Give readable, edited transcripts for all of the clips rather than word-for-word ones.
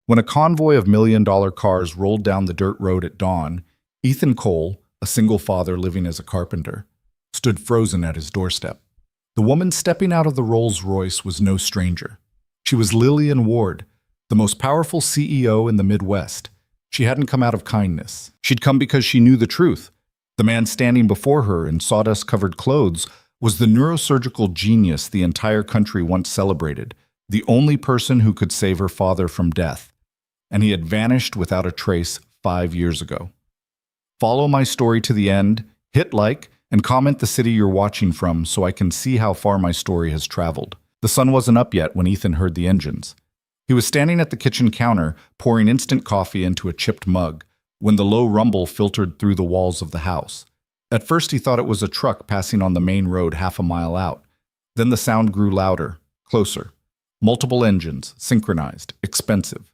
When a convoy of million-dollar cars rolled down the dirt road at dawn, Ethan Cole, a single father living as a carpenter, stood frozen at his doorstep. The woman stepping out of the Rolls-Royce was no stranger. She was Lillian Ward, the most powerful CEO in the Midwest. She hadn't come out of kindness. She'd come because she knew the truth. The man standing before her in sawdust-covered clothes was the neurosurgical genius the entire country once celebrated, the only person who could save her father from death. And he had vanished without a trace 5 years ago. Follow my story to the end, hit like, and comment the city you're watching from so I can see how far my story has traveled. The sun wasn't up yet when Ethan heard the engines. He was standing at the kitchen counter, pouring instant coffee into a chipped mug, when the low rumble filtered through the walls of the house. At first he thought it was a truck passing on the main road half a mile out. Then the sound grew louder, closer. Multiple engines, synchronized, expensive.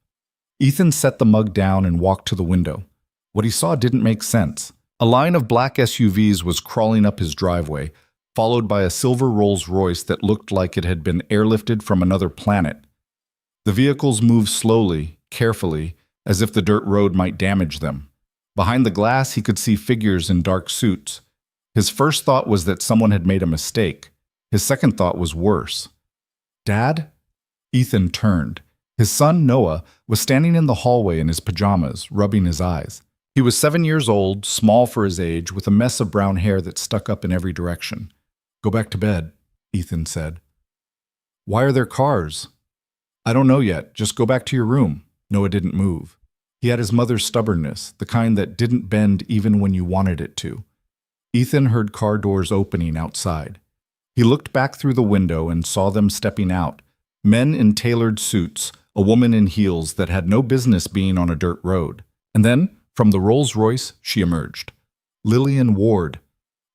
Ethan set the mug down and walked to the window. What he saw didn't make sense. A line of black SUVs was crawling up his driveway, followed by a silver Rolls-Royce that looked like it had been airlifted from another planet. The vehicles moved slowly, carefully, as if the dirt road might damage them. Behind the glass, he could see figures in dark suits. His first thought was that someone had made a mistake. His second thought was worse. "Dad?" Ethan turned. His son, Noah, was standing in the hallway in his pajamas, rubbing his eyes. He was 7 years old, small for his age, with a mess of brown hair that stuck up in every direction. "Go back to bed," Ethan said. "Why are there cars?" "I don't know yet. Just go back to your room." Noah didn't move. He had his mother's stubbornness, the kind that didn't bend even when you wanted it to. Ethan heard car doors opening outside. He looked back through the window and saw them stepping out, men in tailored suits, a woman in heels that had no business being on a dirt road. And then, from the Rolls-Royce, she emerged. Lillian Ward.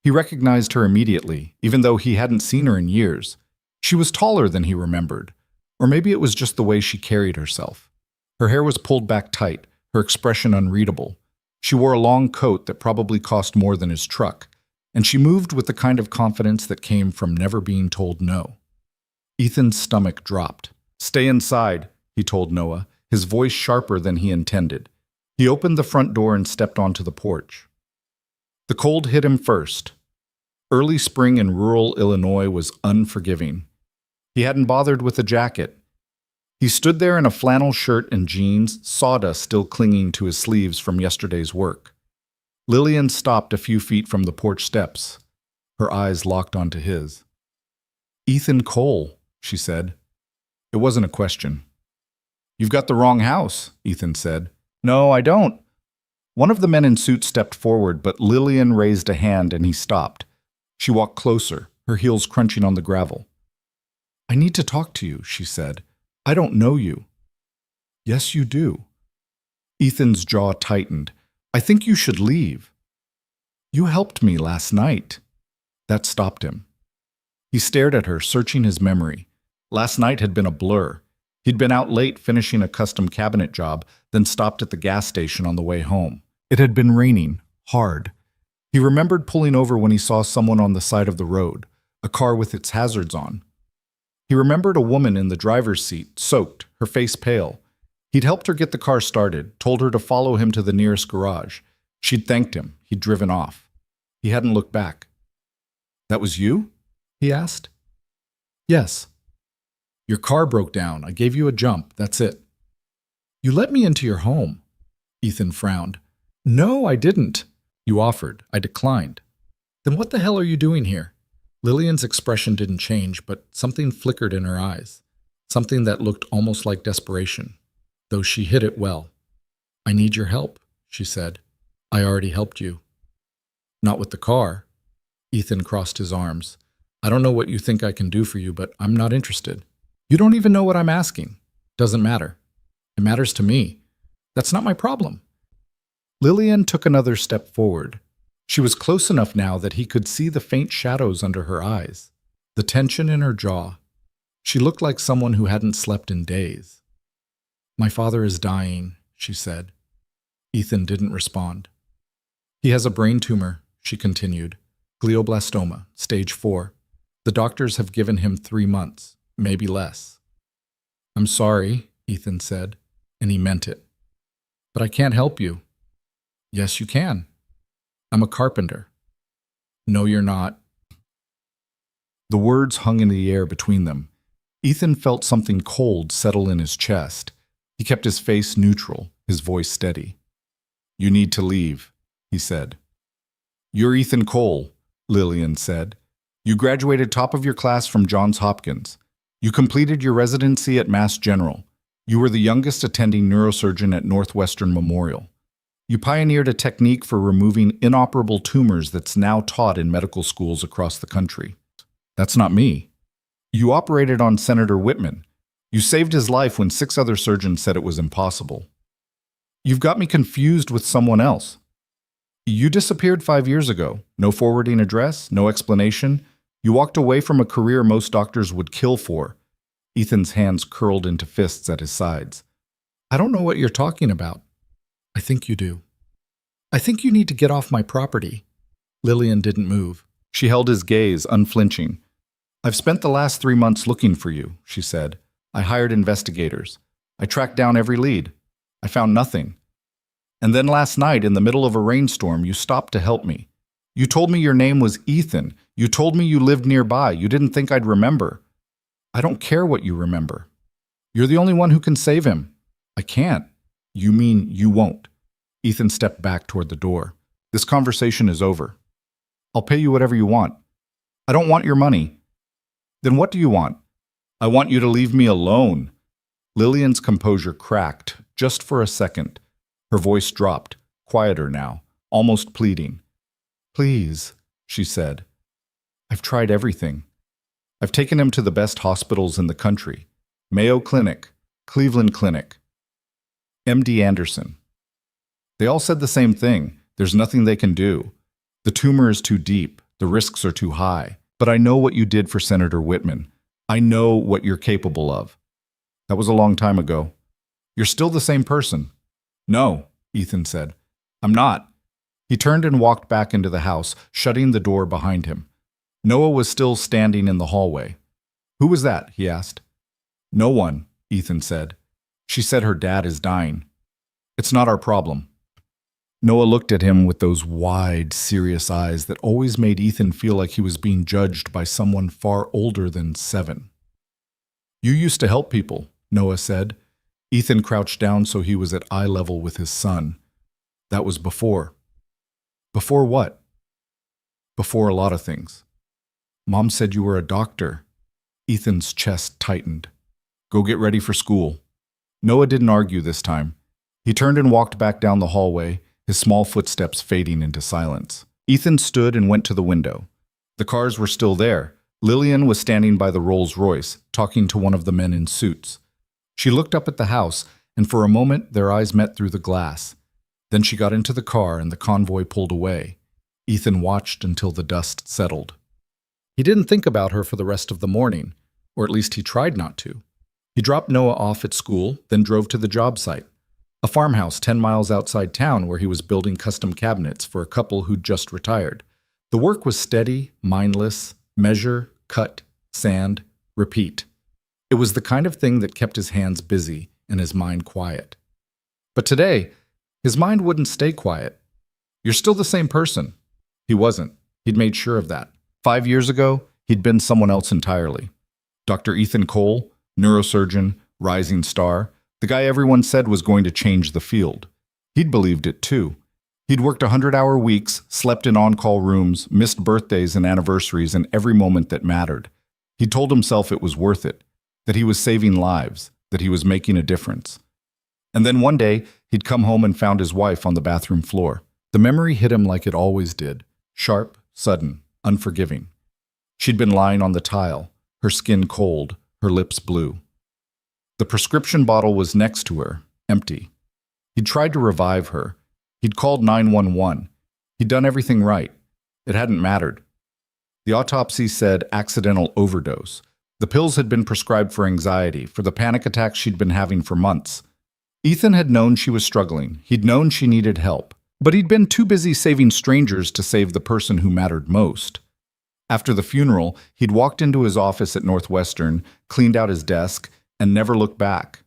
He recognized her immediately, even though he hadn't seen her in years. She was taller than he remembered. Or maybe it was just the way she carried herself. Her hair was pulled back tight, her expression unreadable. She wore a long coat that probably cost more than his truck, and she moved with the kind of confidence that came from never being told no. Ethan's stomach dropped. "Stay inside," he told Noah, his voice sharper than he intended. He opened the front door and stepped onto the porch. The cold hit him first. Early spring in rural Illinois was unforgiving. He hadn't bothered with a jacket. He stood there in a flannel shirt and jeans, sawdust still clinging to his sleeves from yesterday's work. Lillian stopped a few feet from the porch steps. Her eyes locked onto his. "Ethan Cole," she said. It wasn't a question. "You've got the wrong house," Ethan said. "No, I don't." One of the men in suit stepped forward, but Lillian raised a hand and he stopped. She walked closer, her heels crunching on the gravel. "I need to talk to you," she said. "I don't know you." "Yes, you do." Ethan's jaw tightened. "I think you should leave." "You helped me last night." That stopped him. He stared at her, searching his memory. Last night had been a blur. He'd been out late finishing a custom cabinet job, then stopped at the gas station on the way home. It had been raining, hard. He remembered pulling over when he saw someone on the side of the road, a car with its hazards on. He remembered a woman in the driver's seat, soaked, her face pale. He'd helped her get the car started, told her to follow him to the nearest garage. She'd thanked him. He'd driven off. He hadn't looked back. "That was you?" he asked. "Yes." "Your car broke down. I gave you a jump. That's it." "You let me into your home." Ethan frowned. "No, I didn't." "You offered. I declined." "Then what the hell are you doing here?" Lillian's expression didn't change, but something flickered in her eyes. Something that looked almost like desperation, though she hid it well. "I need your help," she said. "I already helped you." "Not with the car." Ethan crossed his arms. "I don't know what you think I can do for you, but I'm not interested." "You don't even know what I'm asking." "Doesn't matter. It matters to me. That's not my problem." Lillian took another step forward. She was close enough now that he could see the faint shadows under her eyes, the tension in her jaw. She looked like someone who hadn't slept in days. "My father is dying," she said. Ethan didn't respond. "He has a brain tumor," she continued. "Glioblastoma, stage 4. The doctors have given him 3 months, maybe less." "I'm sorry," Ethan said. and he meant it. But I can't help you. Yes, you can. I'm a carpenter. No, you're not. The words hung in the air between them. Ethan felt something cold settle in his chest. He kept his face neutral, his voice steady. You need to leave, he said. You're Ethan Cole, Lillian said. You graduated top of your class from Johns Hopkins. You completed your residency at Mass General. You were the youngest attending neurosurgeon at Northwestern Memorial. You pioneered a technique for removing inoperable tumors that's now taught in medical schools across the country. That's not me. You operated on Senator Whitman. You saved his life when 6 other surgeons said it was impossible. You've got me confused with someone else. You disappeared 5 years ago. No forwarding address, no explanation. You walked away from a career most doctors would kill for. Ethan's hands curled into fists at his sides. I don't know what you're talking about. I think you do. I think you need to get off my property. Lillian didn't move. She held his gaze, unflinching. I've spent the last 3 months looking for you, she said. I hired investigators. I tracked down every lead. I found nothing. And then last night, in the middle of a rainstorm, you stopped to help me. You told me your name was Ethan. You told me you lived nearby. You didn't think I'd remember. I don't care what you remember. You're the only one who can save him. I can't. You mean you won't. Ethan stepped back toward the door. This conversation is over. I'll pay you whatever you want. I don't want your money. Then what do you want? I want you to leave me alone. Lillian's composure cracked, just for a second. Her voice dropped, quieter now, almost pleading. Please, she said. I've tried everything. I've taken him to the best hospitals in the country. Mayo Clinic, Cleveland Clinic, MD Anderson. They all said the same thing. There's nothing they can do. The tumor is too deep. The risks are too high. But I know what you did for Senator Whitman. I know what you're capable of. That was a long time ago. You're still the same person. No, Ethan said. I'm not. He turned and walked back into the house, shutting the door behind him. Noah was still standing in the hallway. Who was that? He asked. No one, Ethan said. She said her dad is dying. It's not our problem. Noah looked at him with those wide, serious eyes that always made Ethan feel like he was being judged by someone far older than 7. You used to help people, Noah said. Ethan crouched down so he was at eye level with his son. That was before. Before what? Before a lot of things. Mom said you were a doctor. Ethan's chest tightened. Go get ready for school. Noah didn't argue this time. He turned and walked back down the hallway, his small footsteps fading into silence. Ethan stood and went to the window. The cars were still there. Lillian was standing by the Rolls-Royce, talking to one of the men in suits. She looked up at the house, and for a moment their eyes met through the glass. Then she got into the car and the convoy pulled away. Ethan watched until the dust settled. He didn't think about her for the rest of the morning, or at least he tried not to. He dropped Noah off at school, then drove to the job site, a farmhouse 10 miles outside town where he was building custom cabinets for a couple who'd just retired. The work was steady, mindless, measure, cut, sand, repeat. It was the kind of thing that kept his hands busy and his mind quiet. But today, his mind wouldn't stay quiet. You're still the same person. He wasn't. He'd made sure of that. 5 years ago, he'd been someone else entirely. Dr. Ethan Cole, neurosurgeon, rising star, the guy everyone said was going to change the field. He'd believed it too. He'd worked 100-hour weeks, slept in on-call rooms, missed birthdays and anniversaries and every moment that mattered. He told himself it was worth it, that he was saving lives, that he was making a difference. And then one day, he'd come home and found his wife on the bathroom floor. The memory hit him like it always did, sharp, sudden, unforgiving. She'd been lying on the tile, her skin cold, her lips blue. The prescription bottle was next to her, empty. He'd tried to revive her. He'd called 911. He'd done everything right. It hadn't mattered. The autopsy said accidental overdose. The pills had been prescribed for anxiety, for the panic attacks she'd been having for months. Ethan had known she was struggling. He'd known she needed help. But he'd been too busy saving strangers to save the person who mattered most. After the funeral, he'd walked into his office at Northwestern, cleaned out his desk, and never looked back.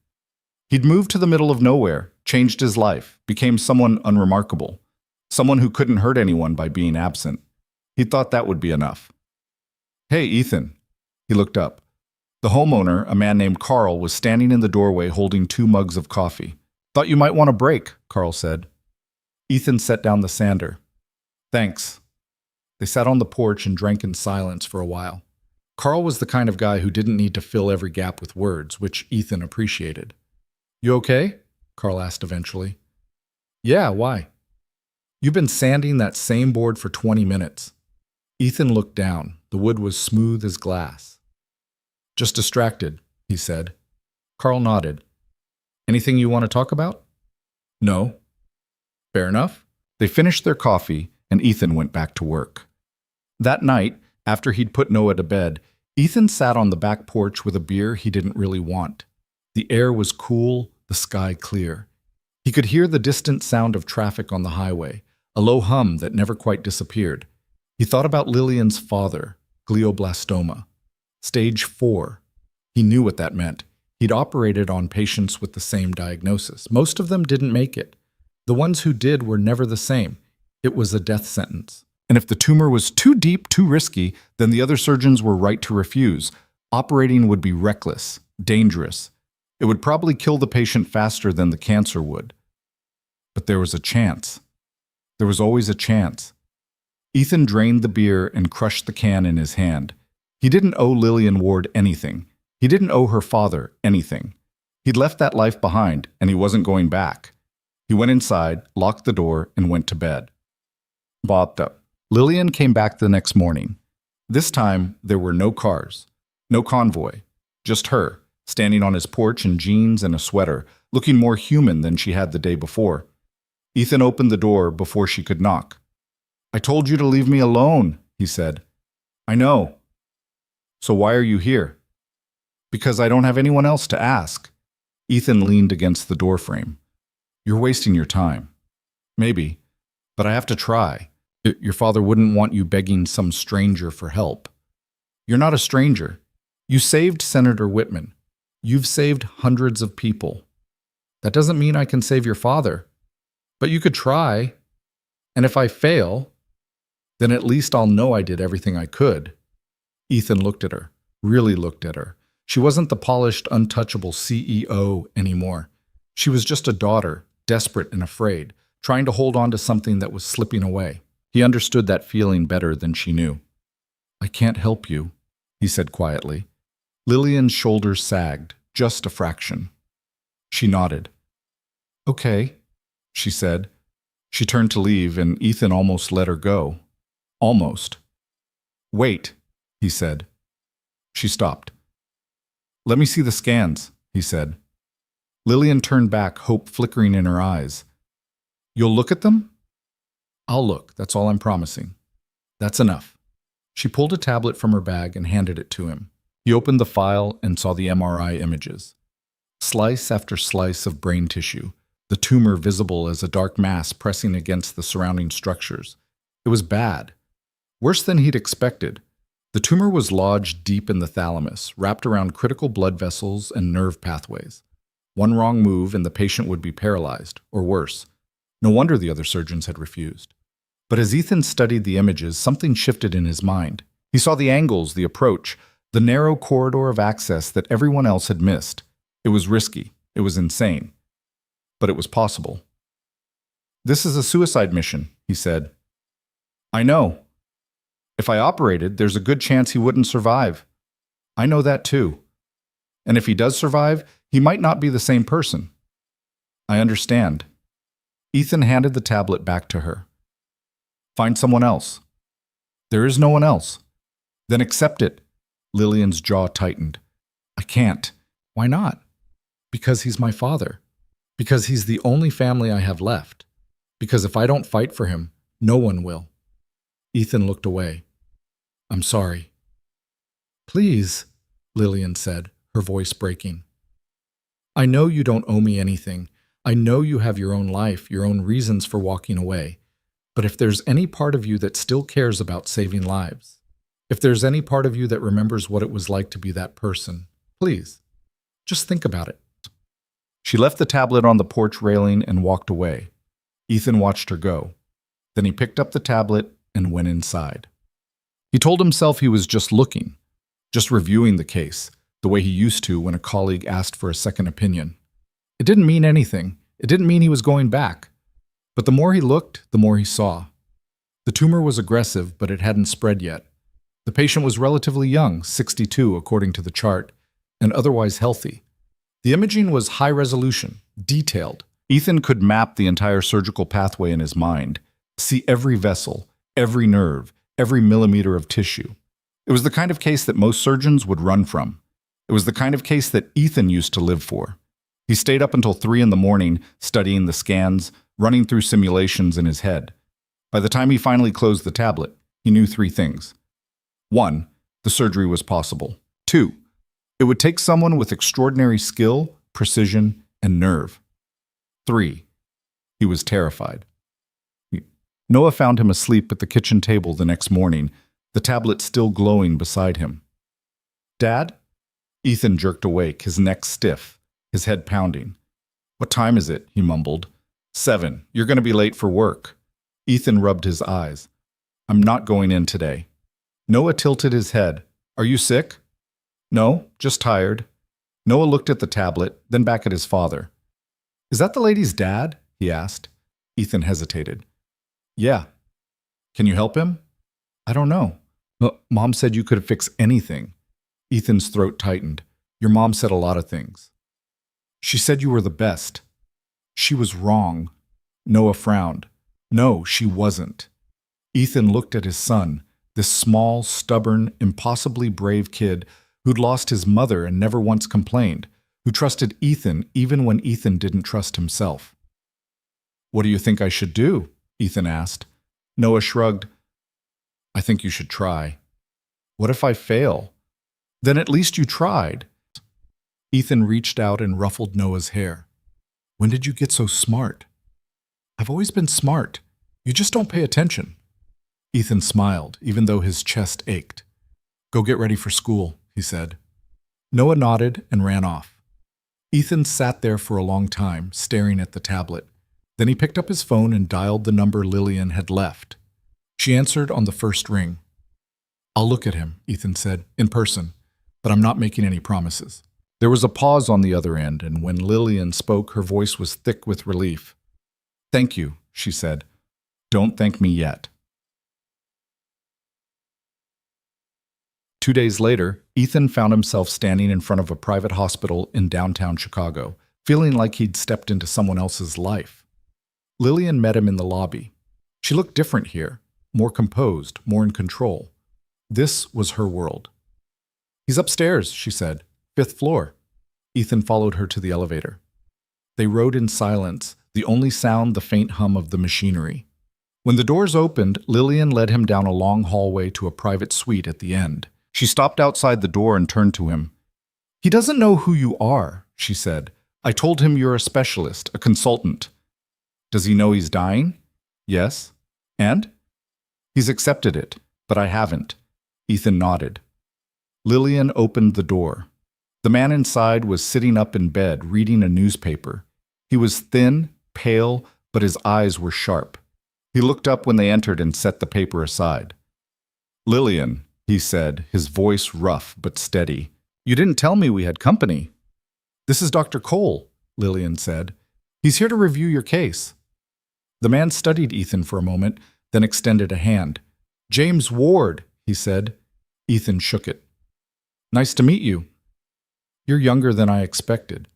He'd moved to the middle of nowhere, changed his life, became someone unremarkable, someone who couldn't hurt anyone by being absent. He thought that would be enough. "Hey, Ethan." He looked up. The homeowner, a man named Carl, was standing in the doorway holding 2 mugs of coffee. "Thought you might want a break," Carl said. Ethan set down the sander. "Thanks." They sat on the porch and drank in silence for a while. Carl was the kind of guy who didn't need to fill every gap with words, which Ethan appreciated. "You okay?" Carl asked eventually. "Yeah, why?" "You've been sanding that same board for 20 minutes. Ethan looked down. The wood was smooth as glass. "Just distracted," he said. Carl nodded. "Anything you want to talk about?" "No." "Fair enough." They finished their coffee, and Ethan went back to work. That night, after he'd put Noah to bed, Ethan sat on the back porch with a beer he didn't really want. The air was cool, the sky clear. He could hear the distant sound of traffic on the highway, a low hum that never quite disappeared. He thought about Lillian's father, glioblastoma. Stage 4. He knew what that meant. He'd operated on patients with the same diagnosis. Most of them didn't make it. The ones who did were never the same. It was a death sentence. And if the tumor was too deep, too risky, then the other surgeons were right to refuse. Operating would be reckless, dangerous. It would probably kill the patient faster than the cancer would. But there was a chance. There was always a chance. Ethan drained the beer and crushed the can in his hand. He didn't owe Lillian Ward anything. He didn't owe her father anything. He'd left that life behind, and he wasn't going back. He went inside, locked the door, and went to bed. Bata. Lillian came back the next morning. This time, there were no cars, no convoy, just her, standing on his porch in jeans and a sweater, looking more human than she had the day before. Ethan opened the door before she could knock. "I told you to leave me alone," he said. "I know." "So why are you here?" "Because I don't have anyone else to ask." Ethan leaned against the doorframe. "You're wasting your time." "Maybe, but I have to try. Your father wouldn't want you begging some stranger for help." "You're not a stranger. You saved Senator Whitman. You've saved hundreds of people. That doesn't mean I can save your father. But you could try. And if I fail, then at least I'll know I did everything I could." Ethan looked at her, really looked at her. She wasn't the polished, untouchable CEO anymore. She was just a daughter, desperate and afraid, trying to hold on to something that was slipping away. He understood that feeling better than she knew. "I can't help you," he said quietly. Lillian's shoulders sagged, just a fraction. She nodded. "Okay," she said. She turned to leave, and Ethan almost let her go. Almost. "Wait," he said. She stopped. "Let me see the scans," he said. Lillian turned back, hope flickering in her eyes. "You'll look at them?" "I'll look, that's all I'm promising." "That's enough." She pulled a tablet from her bag and handed it to him. He opened the file and saw the MRI images. Slice after slice of brain tissue, the tumor visible as a dark mass pressing against the surrounding structures. It was bad. Worse than he'd expected. The tumor was lodged deep in the thalamus, wrapped around critical blood vessels and nerve pathways. One wrong move and the patient would be paralyzed, or worse. No wonder the other surgeons had refused. But as Ethan studied the images, something shifted in his mind. He saw the angles, the approach, the narrow corridor of access that everyone else had missed. It was risky. It was insane. But it was possible. "This is a suicide mission," he said. "I know. If I operated, there's a good chance he wouldn't survive. I know that too. And if he does survive, he might not be the same person." "I understand." Ethan handed the tablet back to her. "Find someone else." "There is no one else." "Then accept it." Lillian's jaw tightened. "I can't." "Why not?" "Because he's my father. Because he's the only family I have left. Because if I don't fight for him, no one will." Ethan looked away. "I'm sorry." "Please," Lillian said, her voice breaking. "I know you don't owe me anything. I know you have your own life, your own reasons for walking away. But if there's any part of you that still cares about saving lives, if there's any part of you that remembers what it was like to be that person, please, just think about it." She left the tablet on the porch railing and walked away. Ethan watched her go. Then he picked up the tablet and went inside. He told himself he was just looking, just reviewing the case, the way he used to when a colleague asked for a second opinion. It didn't mean anything. It didn't mean he was going back. But the more he looked, the more he saw. The tumor was aggressive, but it hadn't spread yet. The patient was relatively young, 62 according to the chart, and otherwise healthy. The imaging was high resolution, detailed. Ethan could map the entire surgical pathway in his mind, see every vessel, every nerve, every millimeter of tissue. It was the kind of case that most surgeons would run from. It was the kind of case that Ethan used to live for. He stayed up until 3 in the morning, studying the scans, running through simulations in his head. By the time he finally closed the tablet, he knew 3 things. 1, the surgery was possible. 2, it would take someone with extraordinary skill, precision, and nerve. 3, he was terrified. Noah found him asleep at the kitchen table the next morning, the tablet still glowing beside him. "Dad?" Ethan jerked awake, his neck stiff, his head pounding. "What time is it?" he mumbled. 7. "You're going to be late for work." Ethan rubbed his eyes. "I'm not going in today." Noah tilted his head. "Are you sick?" "No, just tired." Noah looked at the tablet, then back at his father. "Is that the lady's dad?" he asked. Ethan hesitated. "Yeah." "Can you help him?" "I don't know." Mom said you could fix anything." Ethan's throat tightened. "Your mom said a lot of things." "She said you were the best." "She was wrong." Noah frowned. "No, she wasn't." Ethan looked at his son, this small, stubborn, impossibly brave kid who'd lost his mother and never once complained, who trusted Ethan even when Ethan didn't trust himself. "What do you think I should do?" Ethan asked. Noah shrugged. "I think you should try." "What if I fail?" "Then at least you tried." Ethan reached out and ruffled Noah's hair. "When did you get so smart?" "I've always been smart. You just don't pay attention." Ethan smiled, even though his chest ached. "Go get ready for school," he said. Noah nodded and ran off. Ethan sat there for a long time, staring at the tablet. Then he picked up his phone and dialed the number Lillian had left. She answered on the first ring. "I'll look at him," Ethan said, "in person, but I'm not making any promises." There was a pause on the other end, and when Lillian spoke, her voice was thick with relief. "Thank you," she said. "Don't thank me yet." 2 days later, Ethan found himself standing in front of a private hospital in downtown Chicago, feeling like he'd stepped into someone else's life. Lillian met him in the lobby. She looked different here, more composed, more in control. This was her world. "He's upstairs," she said. "5th floor." Ethan followed her to the elevator. They rode in silence, the only sound the faint hum of the machinery. When the doors opened, Lillian led him down a long hallway to a private suite at the end. She stopped outside the door and turned to him. "He doesn't know who you are," she said. "I told him you're a specialist, a consultant." "Does he know he's dying?" "Yes." "And?" "He's accepted it, but I haven't." Ethan nodded. Lillian opened the door. The man inside was sitting up in bed, reading a newspaper. He was thin, pale, but his eyes were sharp. He looked up when they entered and set the paper aside. "Lillian," he said, his voice rough but steady. "You didn't tell me we had company." "This is Dr. Cole," Lillian said. "He's here to review your case." The man studied Ethan for a moment, then extended a hand. "James Ward," he said. Ethan shook it. "Nice to meet you." "You're younger than I expected."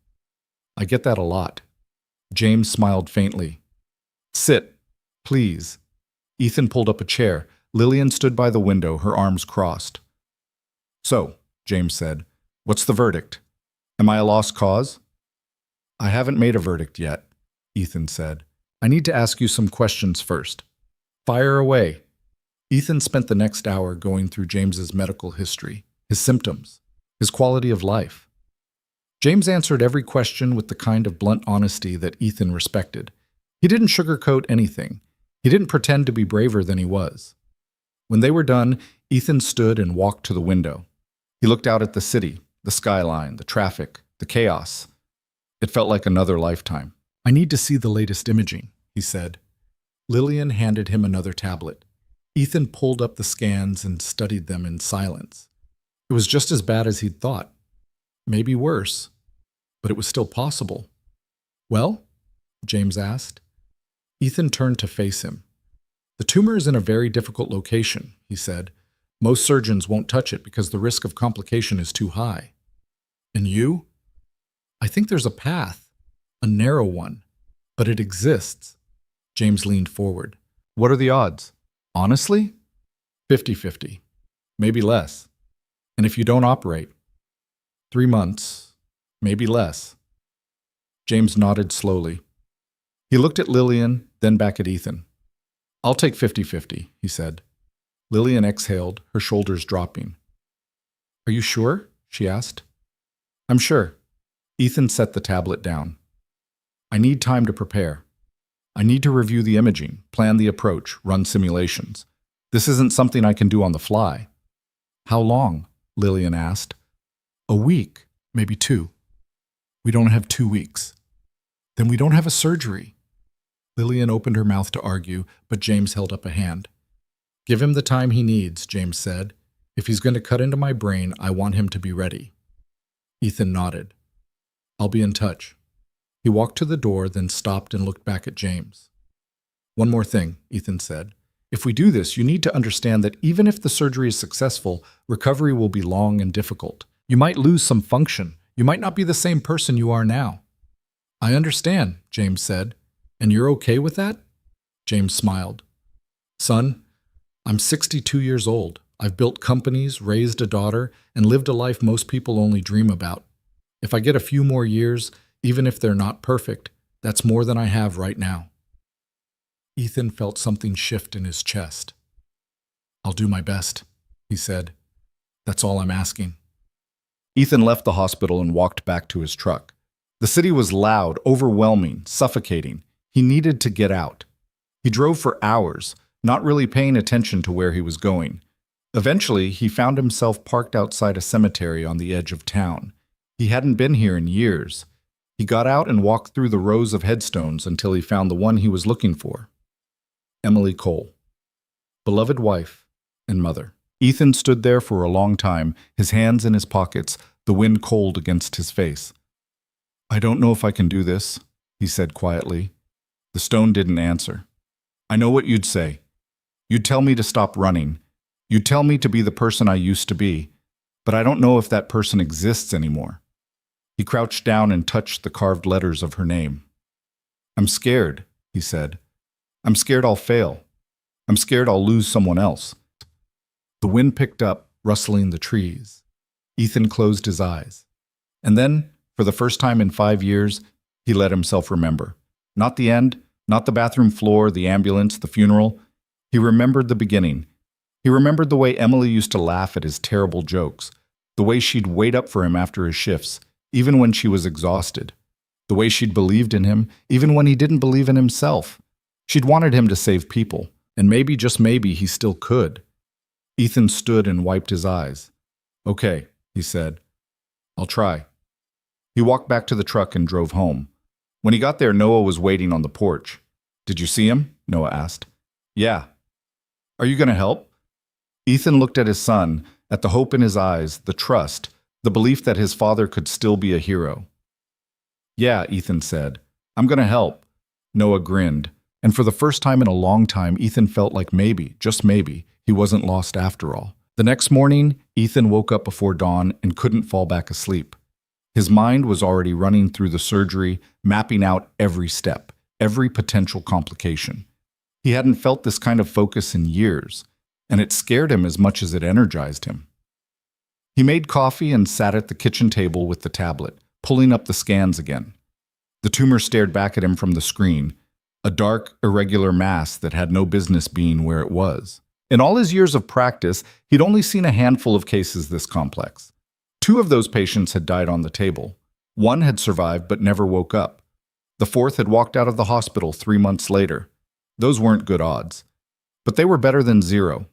"I get that a lot." James smiled faintly. "Sit, please." Ethan pulled up a chair. Lillian stood by the window, her arms crossed. "So," James said, "what's the verdict? Am I a lost cause?" "I haven't made a verdict yet," Ethan said. "I need to ask you some questions first." "Fire away." Ethan spent the next hour going through James's medical history, his symptoms, his quality of life. James answered every question with the kind of blunt honesty that Ethan respected. He didn't sugarcoat anything. He didn't pretend to be braver than he was. When they were done, Ethan stood and walked to the window. He looked out at the city, the skyline, the traffic, the chaos. It felt like another lifetime. I need to see the latest imaging, he said. Lillian handed him another tablet. Ethan pulled up the scans and studied them in silence. It was just as bad as he'd thought. Maybe worse, but it was still possible. Well? James asked. Ethan turned to face him. The tumor is in a very difficult location, he said. Most surgeons won't touch it because the risk of complication is too high. And you? I think there's a path, a narrow one, but it exists. James leaned forward. What are the odds? Honestly? 50-50. Maybe less. And if you don't operate? 3 months, maybe less. James nodded slowly. He looked at Lillian, then back at Ethan. I'll take 50-50, he said. Lillian exhaled, her shoulders dropping. Are you sure? She asked. I'm sure. Ethan set the tablet down. I need time to prepare. I need to review the imaging, plan the approach, run simulations. This isn't something I can do on the fly. How long? Lillian asked. A week, maybe 2. We don't have 2 weeks. Then we don't have a surgery. Lillian opened her mouth to argue, but James held up a hand. Give him the time he needs, James said. If he's going to cut into my brain, I want him to be ready. Ethan nodded. I'll be in touch. He walked to the door, then stopped and looked back at James. One more thing, Ethan said. If we do this, you need to understand that even if the surgery is successful, recovery will be long and difficult. You might lose some function. You might not be the same person you are now. I understand, James said. And you're okay with that? James smiled. Son, I'm 62 years old. I've built companies, raised a daughter, and lived a life most people only dream about. If I get a few more years, even if they're not perfect, that's more than I have right now. Ethan felt something shift in his chest. I'll do my best, he said. That's all I'm asking. Ethan left the hospital and walked back to his truck. The city was loud, overwhelming, suffocating. He needed to get out. He drove for hours, not really paying attention to where he was going. Eventually, he found himself parked outside a cemetery on the edge of town. He hadn't been here in years. He got out and walked through the rows of headstones until he found the one he was looking for. Emily Cole, beloved wife and mother. Ethan stood there for a long time, his hands in his pockets, the wind cold against his face. I don't know if I can do this, he said quietly. The stone didn't answer. I know what you'd say. You'd tell me to stop running. You'd tell me to be the person I used to be, but I don't know if that person exists anymore. He crouched down and touched the carved letters of her name. I'm scared, he said. I'm scared I'll fail. I'm scared I'll lose someone else. The wind picked up, rustling the trees. Ethan closed his eyes. And then, for the first time in 5 years, he let himself remember. Not the end, not the bathroom floor, the ambulance, the funeral. He remembered the beginning. He remembered the way Emily used to laugh at his terrible jokes, the way she'd wait up for him after his shifts, even when she was exhausted, the way she'd believed in him, even when he didn't believe in himself. She'd wanted him to save people, and maybe, just maybe, he still could. Ethan stood and wiped his eyes. Okay, he said. I'll try. He walked back to the truck and drove home. When he got there, Noah was waiting on the porch. Did you see him? Noah asked. Yeah. Are you going to help? Ethan looked at his son, at the hope in his eyes, the trust, the belief that his father could still be a hero. Yeah, Ethan said. I'm going to help. Noah grinned, and for the first time in a long time, Ethan felt like maybe, just maybe, he wasn't lost after all. The next morning, Ethan woke up before dawn and couldn't fall back asleep. His mind was already running through the surgery, mapping out every step, every potential complication. He hadn't felt this kind of focus in years, and it scared him as much as it energized him. He made coffee and sat at the kitchen table with the tablet, pulling up the scans again. The tumor stared back at him from the screen, a dark, irregular mass that had no business being where it was. In all his years of practice, he'd only seen a handful of cases this complex. 2 of those patients had died on the table. 1 had survived but never woke up. The 4th had walked out of the hospital 3 months later. Those weren't good odds, but they were better than 0.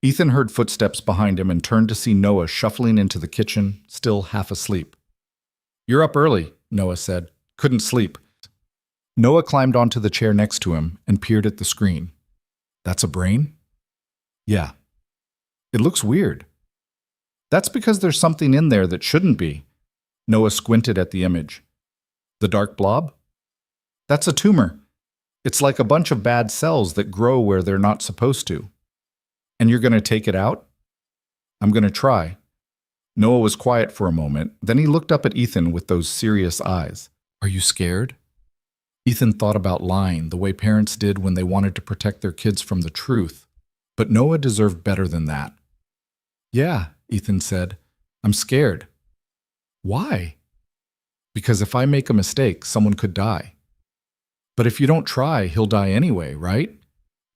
Ethan heard footsteps behind him and turned to see Noah shuffling into the kitchen, still half asleep. You're up early, Noah said. Couldn't sleep. Noah climbed onto the chair next to him and peered at the screen. That's a brain? Yeah. It looks weird. That's because there's something in there that shouldn't be. Noah squinted at the image. The dark blob? That's a tumor. It's like a bunch of bad cells that grow where they're not supposed to. And you're going to take it out? I'm going to try. Noah was quiet for a moment, then he looked up at Ethan with those serious eyes. Are you scared? Ethan thought about lying the way parents did when they wanted to protect their kids from the truth. But Noah deserved better than that. Yeah, Ethan said. I'm scared. Why? Because if I make a mistake, someone could die. But if you don't try, he'll die anyway, right?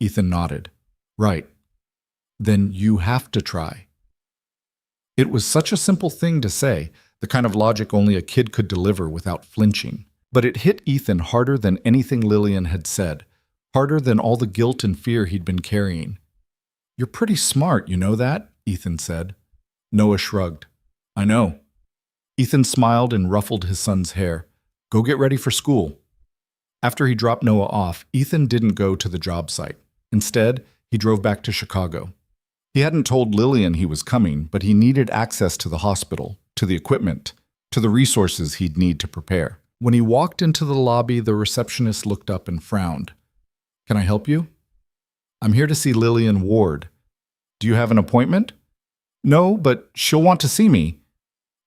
Ethan nodded. Right. Then you have to try. It was such a simple thing to say, the kind of logic only a kid could deliver without flinching. But it hit Ethan harder than anything Lillian had said, harder than all the guilt and fear he'd been carrying. You're pretty smart, you know that? Ethan said. Noah shrugged. I know. Ethan smiled and ruffled his son's hair. Go get ready for school. After he dropped Noah off, Ethan didn't go to the job site. Instead, he drove back to Chicago. He hadn't told Lillian he was coming, but he needed access to the hospital, to the equipment, to the resources he'd need to prepare. When he walked into the lobby, the receptionist looked up and frowned. Can I help you? I'm here to see Lillian Ward. Do you have an appointment? No, but she'll want to see me.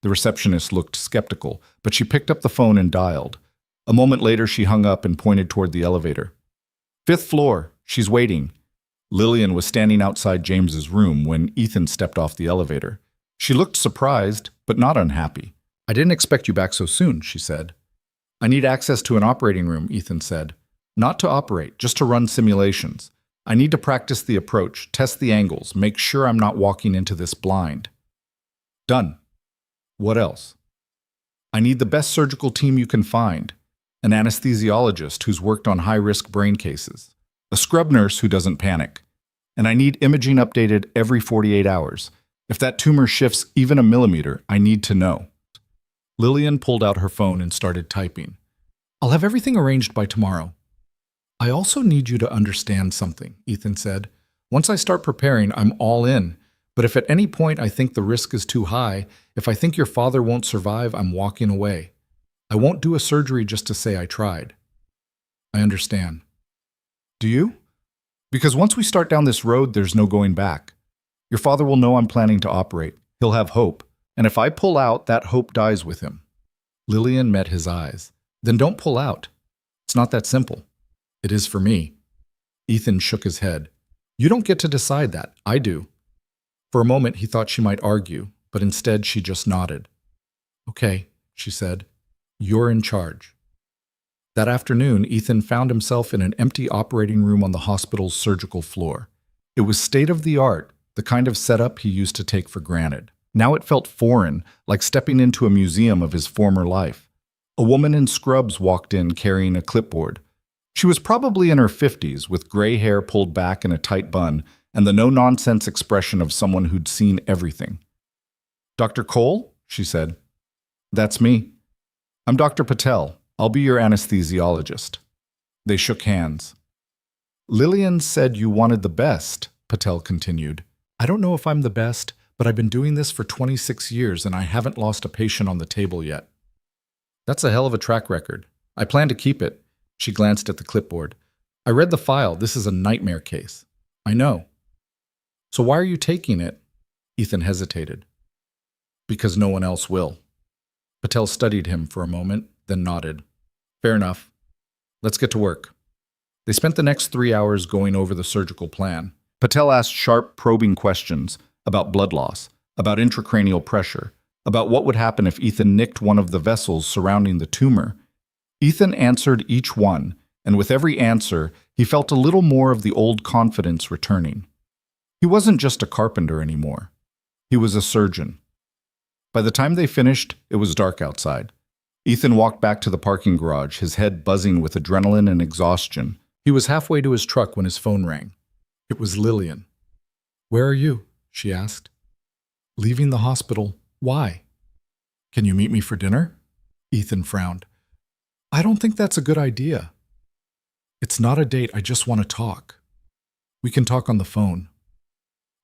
The receptionist looked skeptical, but she picked up the phone and dialed. A moment later, she hung up and pointed toward the elevator. 5th floor. She's waiting. Lillian was standing outside James's room when Ethan stepped off the elevator. She looked surprised, but not unhappy. I didn't expect you back so soon, she said. I need access to an operating room, Ethan said. Not to operate, just to run simulations. I need to practice the approach, test the angles, make sure I'm not walking into this blind. Done. What else? I need the best surgical team you can find. An anesthesiologist who's worked on high-risk brain cases. A scrub nurse who doesn't panic. And I need imaging updated every 48 hours. If that tumor shifts even a millimeter, I need to know. Lillian pulled out her phone and started typing. I'll have everything arranged by tomorrow. I also need you to understand something, Ethan said. Once I start preparing, I'm all in. But if at any point I think the risk is too high, if I think your father won't survive, I'm walking away. I won't do a surgery just to say I tried. I understand. Do you? Because once we start down this road, there's no going back. Your father will know I'm planning to operate. He'll have hope. And if I pull out, that hope dies with him. Lillian met his eyes. Then don't pull out. It's not that simple. It is for me. Ethan shook his head. You don't get to decide that. I do. For a moment, he thought she might argue, but instead she just nodded. Okay, she said. You're in charge. That afternoon, Ethan found himself in an empty operating room on the hospital's surgical floor. It was state-of-the-art, the kind of setup he used to take for granted. Now it felt foreign, like stepping into a museum of his former life. A woman in scrubs walked in carrying a clipboard. She was probably in her 50s, with gray hair pulled back in a tight bun, and the no-nonsense expression of someone who'd seen everything. Dr. Cole? She said. That's me. I'm Dr. Patel. I'll be your anesthesiologist. They shook hands. Lillian said you wanted the best, Patel continued. I don't know if I'm the best, but I've been doing this for 26 years and I haven't lost a patient on the table yet. That's a hell of a track record. I plan to keep it. She glanced at the clipboard. I read the file. This is a nightmare case. I know. So why are you taking it? Ethan hesitated. Because no one else will. Patel studied him for a moment, then nodded. Fair enough. Let's get to work. They spent the next 3 hours going over the surgical plan. Patel asked sharp, probing questions about blood loss, about intracranial pressure, about what would happen if Ethan nicked one of the vessels surrounding the tumor. Ethan answered each one, and with every answer, he felt a little more of the old confidence returning. He wasn't just a carpenter anymore. He was a surgeon. By the time they finished, it was dark outside. Ethan walked back to the parking garage, his head buzzing with adrenaline and exhaustion. He was halfway to his truck when his phone rang. It was Lillian. Where are you? She asked. Leaving the hospital. Why? Can you meet me for dinner? Ethan frowned. I don't think that's a good idea. It's not a date, I just want to talk. We can talk on the phone.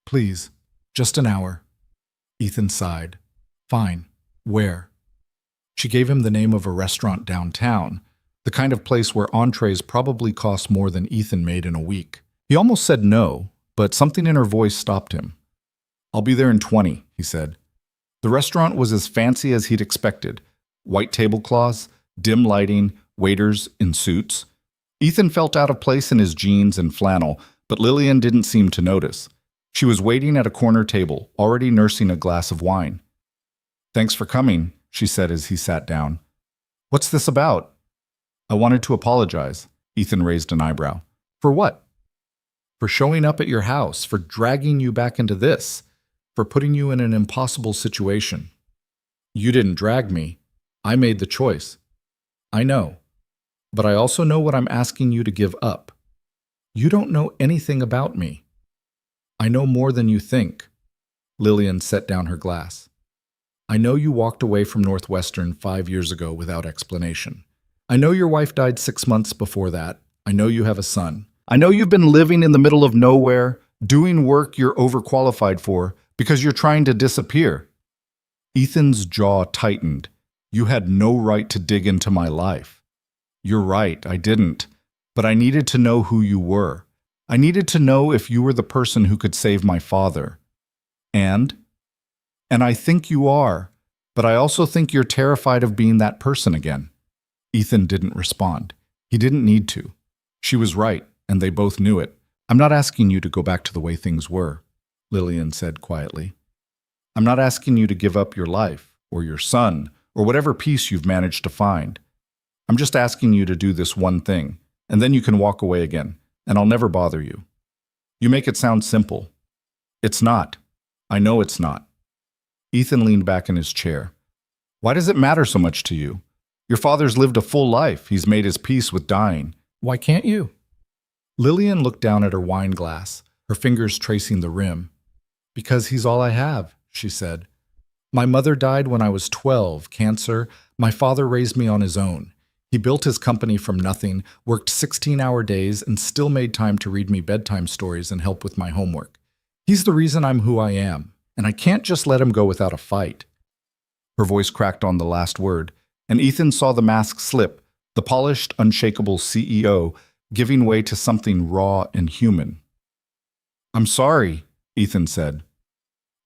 Please, just an hour. Ethan sighed. Fine. Where? She gave him the name of a restaurant downtown, the kind of place where entrees probably cost more than Ethan made in a week. He almost said no, but something in her voice stopped him. I'll be there in 20, he said. The restaurant was as fancy as he'd expected. White tablecloths, dim lighting, waiters in suits. Ethan felt out of place in his jeans and flannel, but Lillian didn't seem to notice. She was waiting at a corner table, already nursing a glass of wine. Thanks for coming, she said as he sat down. What's this about? I wanted to apologize. Ethan raised an eyebrow. For what? For showing up at your house, for dragging you back into this, for putting you in an impossible situation. You didn't drag me. I made the choice. I know. But I also know what I'm asking you to give up. You don't know anything about me. I know more than you think. Lillian set down her glass. I know you walked away from Northwestern 5 years ago without explanation. I know your wife died 6 months before that. I know you have a son. I know you've been living in the middle of nowhere, doing work you're overqualified for because you're trying to disappear. Ethan's jaw tightened. You had no right to dig into my life. You're right, I didn't. But I needed to know who you were. I needed to know if you were the person who could save my father. And I think you are, but I also think you're terrified of being that person again. Ethan didn't respond. He didn't need to. She was right, and they both knew it. I'm not asking you to go back to the way things were, Lillian said quietly. I'm not asking you to give up your life, or your son, or whatever peace you've managed to find. I'm just asking you to do this one thing, and then you can walk away again, and I'll never bother you. You make it sound simple. It's not. I know it's not. Ethan leaned back in his chair. Why does it matter so much to you? Your father's lived a full life. He's made his peace with dying. Why can't you? Lillian looked down at her wine glass, her fingers tracing the rim. Because he's all I have, she said. My mother died when I was 12, cancer. My father raised me on his own. He built his company from nothing, worked 16-hour days, and still made time to read me bedtime stories and help with my homework. He's the reason I'm who I am, and I can't just let him go without a fight. Her voice cracked on the last word, and Ethan saw the mask slip, the polished, unshakable CEO giving way to something raw and human. I'm sorry, Ethan said.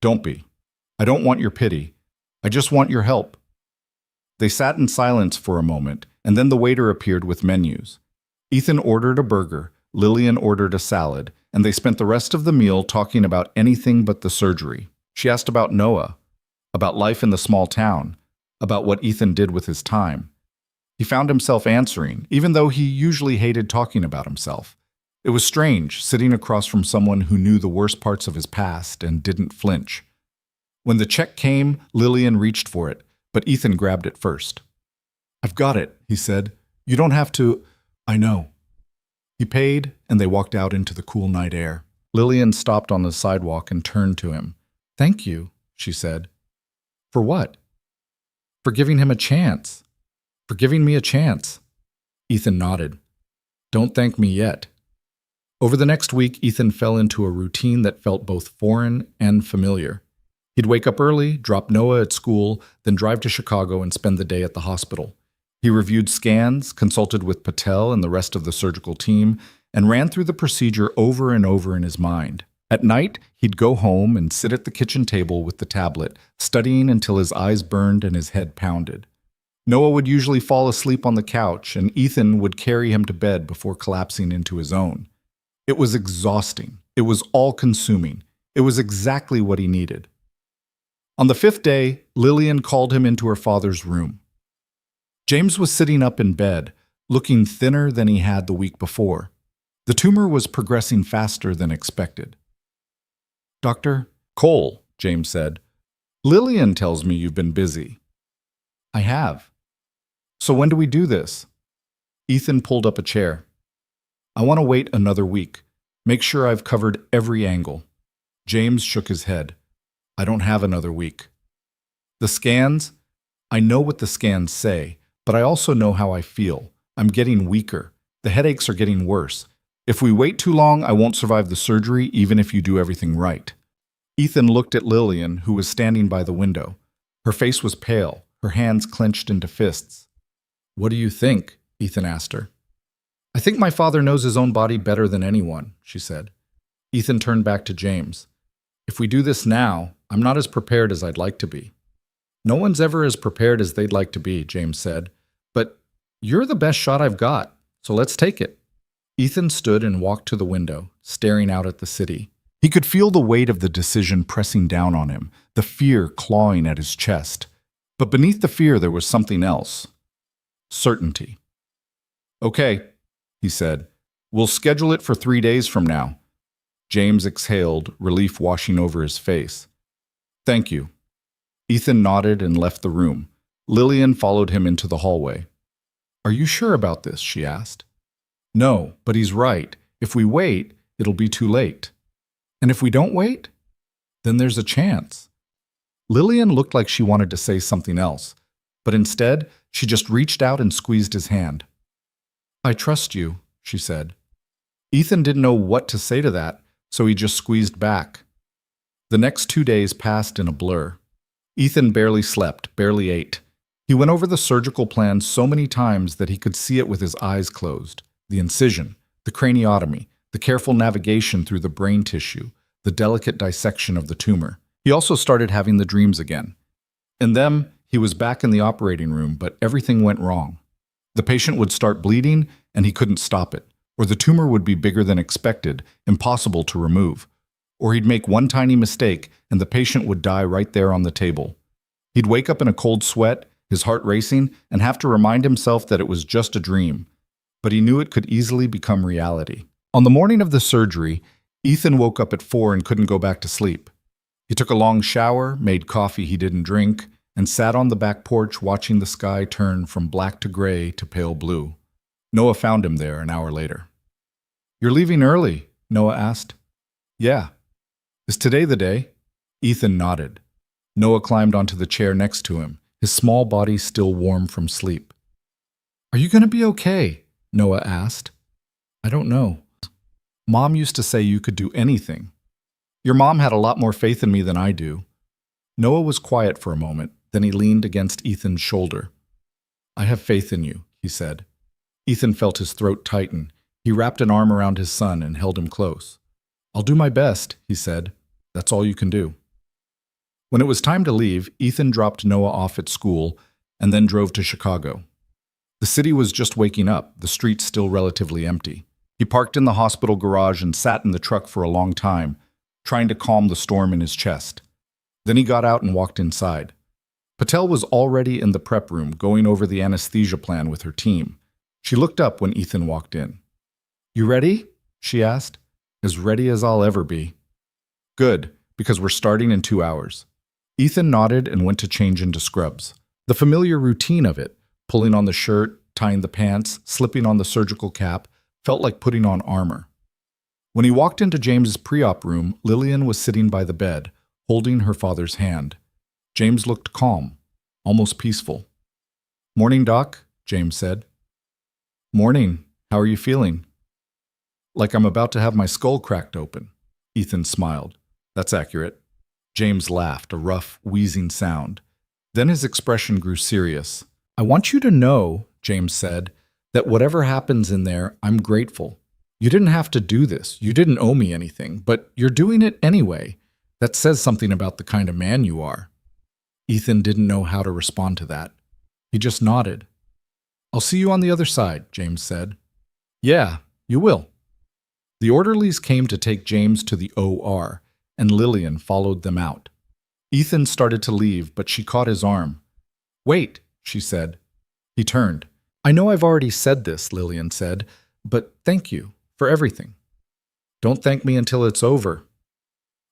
Don't be. I don't want your pity. I just want your help. They sat in silence for a moment, and then the waiter appeared with menus. Ethan ordered a burger, Lillian ordered a salad, and they spent the rest of the meal talking about anything but the surgery. She asked about Noah, about life in the small town, about what Ethan did with his time. He found himself answering, even though he usually hated talking about himself. It was strange, sitting across from someone who knew the worst parts of his past and didn't flinch. When the check came, Lillian reached for it, but Ethan grabbed it first. I've got it, he said. You don't have to. I know. He paid, and they walked out into the cool night air. Lillian stopped on the sidewalk and turned to him. Thank you, she said. For what? For giving him a chance. For giving me a chance. Ethan nodded. Don't thank me yet. Over the next week, Ethan fell into a routine that felt both foreign and familiar. He'd wake up early, drop Noah at school, then drive to Chicago and spend the day at the hospital. He reviewed scans, consulted with Patel and the rest of the surgical team, and ran through the procedure over and over in his mind. At night, he'd go home and sit at the kitchen table with the tablet, studying until his eyes burned and his head pounded. Noah would usually fall asleep on the couch, and Ethan would carry him to bed before collapsing into his own. It was exhausting. It was all-consuming. It was exactly what he needed. On the 5th day, Lillian called him into her father's room. James was sitting up in bed, looking thinner than he had the week before. The tumor was progressing faster than expected. Doctor? Cole, James said. Lillian tells me you've been busy. I have. So when do we do this? Ethan pulled up a chair. I want to wait another week. Make sure I've covered every angle. James shook his head. I don't have another week. The scans? I know what the scans say, but I also know how I feel. I'm getting weaker. The headaches are getting worse. If we wait too long, I won't survive the surgery, even if you do everything right." Ethan looked at Lillian, who was standing by the window. Her face was pale, her hands clenched into fists. "What do you think?" Ethan asked her. "I think my father knows his own body better than anyone," she said. Ethan turned back to James. "If we do this now, I'm not as prepared as I'd like to be." "No one's ever as prepared as they'd like to be," James said. "But you're the best shot I've got, so let's take it." Ethan stood and walked to the window, staring out at the city. He could feel the weight of the decision pressing down on him, the fear clawing at his chest. But beneath the fear there was something else. Certainty. "Okay," he said. "We'll schedule it for 3 days from now." James exhaled, relief washing over his face. "Thank you." Ethan nodded and left the room. Lillian followed him into the hallway. "Are you sure about this?" she asked. "No, but he's right. If we wait, it'll be too late." "And if we don't wait?" "Then there's a chance." Lillian looked like she wanted to say something else, but instead, she just reached out and squeezed his hand. "I trust you," she said. Ethan didn't know what to say to that, so he just squeezed back. The next 2 days passed in a blur. Ethan barely slept, barely ate. He went over the surgical plan so many times that he could see it with his eyes closed. The incision, the craniotomy, the careful navigation through the brain tissue, the delicate dissection of the tumor. He also started having the dreams again. In them, he was back in the operating room, but everything went wrong. The patient would start bleeding, and he couldn't stop it. Or the tumor would be bigger than expected, impossible to remove. Or he'd make one tiny mistake, and the patient would die right there on the table. He'd wake up in a cold sweat, his heart racing, and have to remind himself that it was just a dream. But he knew it could easily become reality. On the morning of the surgery, Ethan woke up at 4 and couldn't go back to sleep. He took a long shower, made coffee he didn't drink, and sat on the back porch watching the sky turn from black to gray to pale blue. Noah found him there an hour later. "You're leaving early?" Noah asked. "Yeah." "Is today the day?" Ethan nodded. Noah climbed onto the chair next to him, his small body still warm from sleep. "Are you going to be okay?" Noah asked. "I don't know. Mom used to say you could do anything. Your mom had a lot more faith in me than I do." Noah was quiet for a moment, then he leaned against Ethan's shoulder. "I have faith in you," he said. Ethan felt his throat tighten. He wrapped an arm around his son and held him close. "I'll do my best," he said. "That's all you can do." When it was time to leave, Ethan dropped Noah off at school and then drove to Chicago. The city was just waking up, the streets still relatively empty. He parked in the hospital garage and sat in the truck for a long time, trying to calm the storm in his chest. Then he got out and walked inside. Patel was already in the prep room, going over the anesthesia plan with her team. She looked up when Ethan walked in. "You ready?" she asked. "As ready as I'll ever be." "Good, because we're starting in 2 hours." Ethan nodded and went to change into scrubs. The familiar routine of it, pulling on the shirt, tying the pants, slipping on the surgical cap, felt like putting on armor. When he walked into James's pre-op room, Lillian was sitting by the bed, holding her father's hand. James looked calm, almost peaceful. "Morning, Doc," James said. "Morning. How are you feeling?" "Like I'm about to have my skull cracked open." Ethan smiled. "That's accurate." James laughed, a rough, wheezing sound. Then his expression grew serious. "I want you to know," James said, "that whatever happens in there, I'm grateful. You didn't have to do this. You didn't owe me anything, but you're doing it anyway. That says something about the kind of man you are." Ethan didn't know how to respond to that. He just nodded. "I'll see you on the other side," James said. "Yeah, you will." The orderlies came to take James to the OR, and Lillian followed them out. Ethan started to leave, but she caught his arm. "Wait," she said. He turned. "I know I've already said this," Lillian said, "but thank you for everything." "Don't thank me until it's over."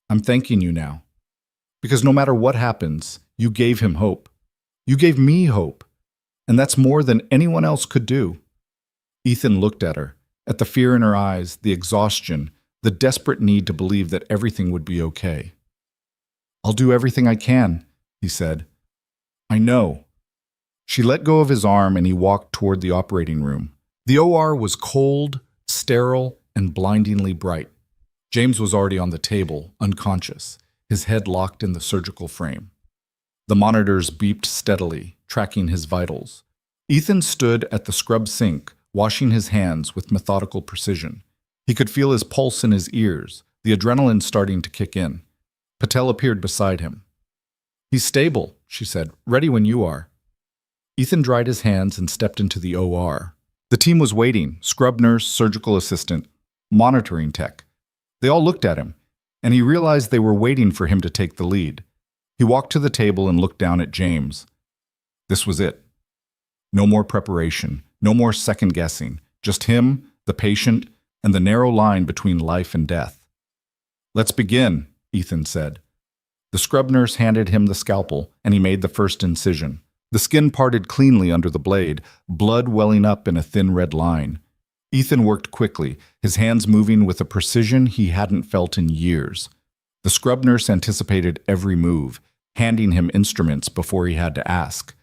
"I'm thanking you now. Because no matter what happens, you gave him hope. You gave me hope. And that's more than anyone else could do." Ethan looked at her, at the fear in her eyes, the exhaustion, the desperate need to believe that everything would be okay. "I'll do everything I can," he said. "I know. She let go of his arm and he walked toward the operating room. The OR was cold, sterile, and blindingly bright. James was already on the table, unconscious, his head locked in the surgical frame. The monitors beeped steadily, tracking his vitals. Ethan stood at the scrub sink, washing his hands with methodical precision. He could feel his pulse in his ears, the adrenaline starting to kick in. Patel appeared beside him. "He's stable," she said, "ready when you are." Ethan dried his hands and stepped into the OR. The team was waiting, scrub nurse, surgical assistant, monitoring tech. They all looked at him, and he realized they were waiting for him to take the lead. He walked to the table and looked down at James. This was it. No more preparation, no more second-guessing, just him, the patient, and the narrow line between life and death. "Let's begin," Ethan said. The scrub nurse handed him the scalpel, and he made the first incision. The skin parted cleanly under the blade, blood welling up in a thin red line. Ethan worked quickly, his hands moving with a precision he hadn't felt in years. The scrub nurse anticipated every move, handing him instruments before he had to ask.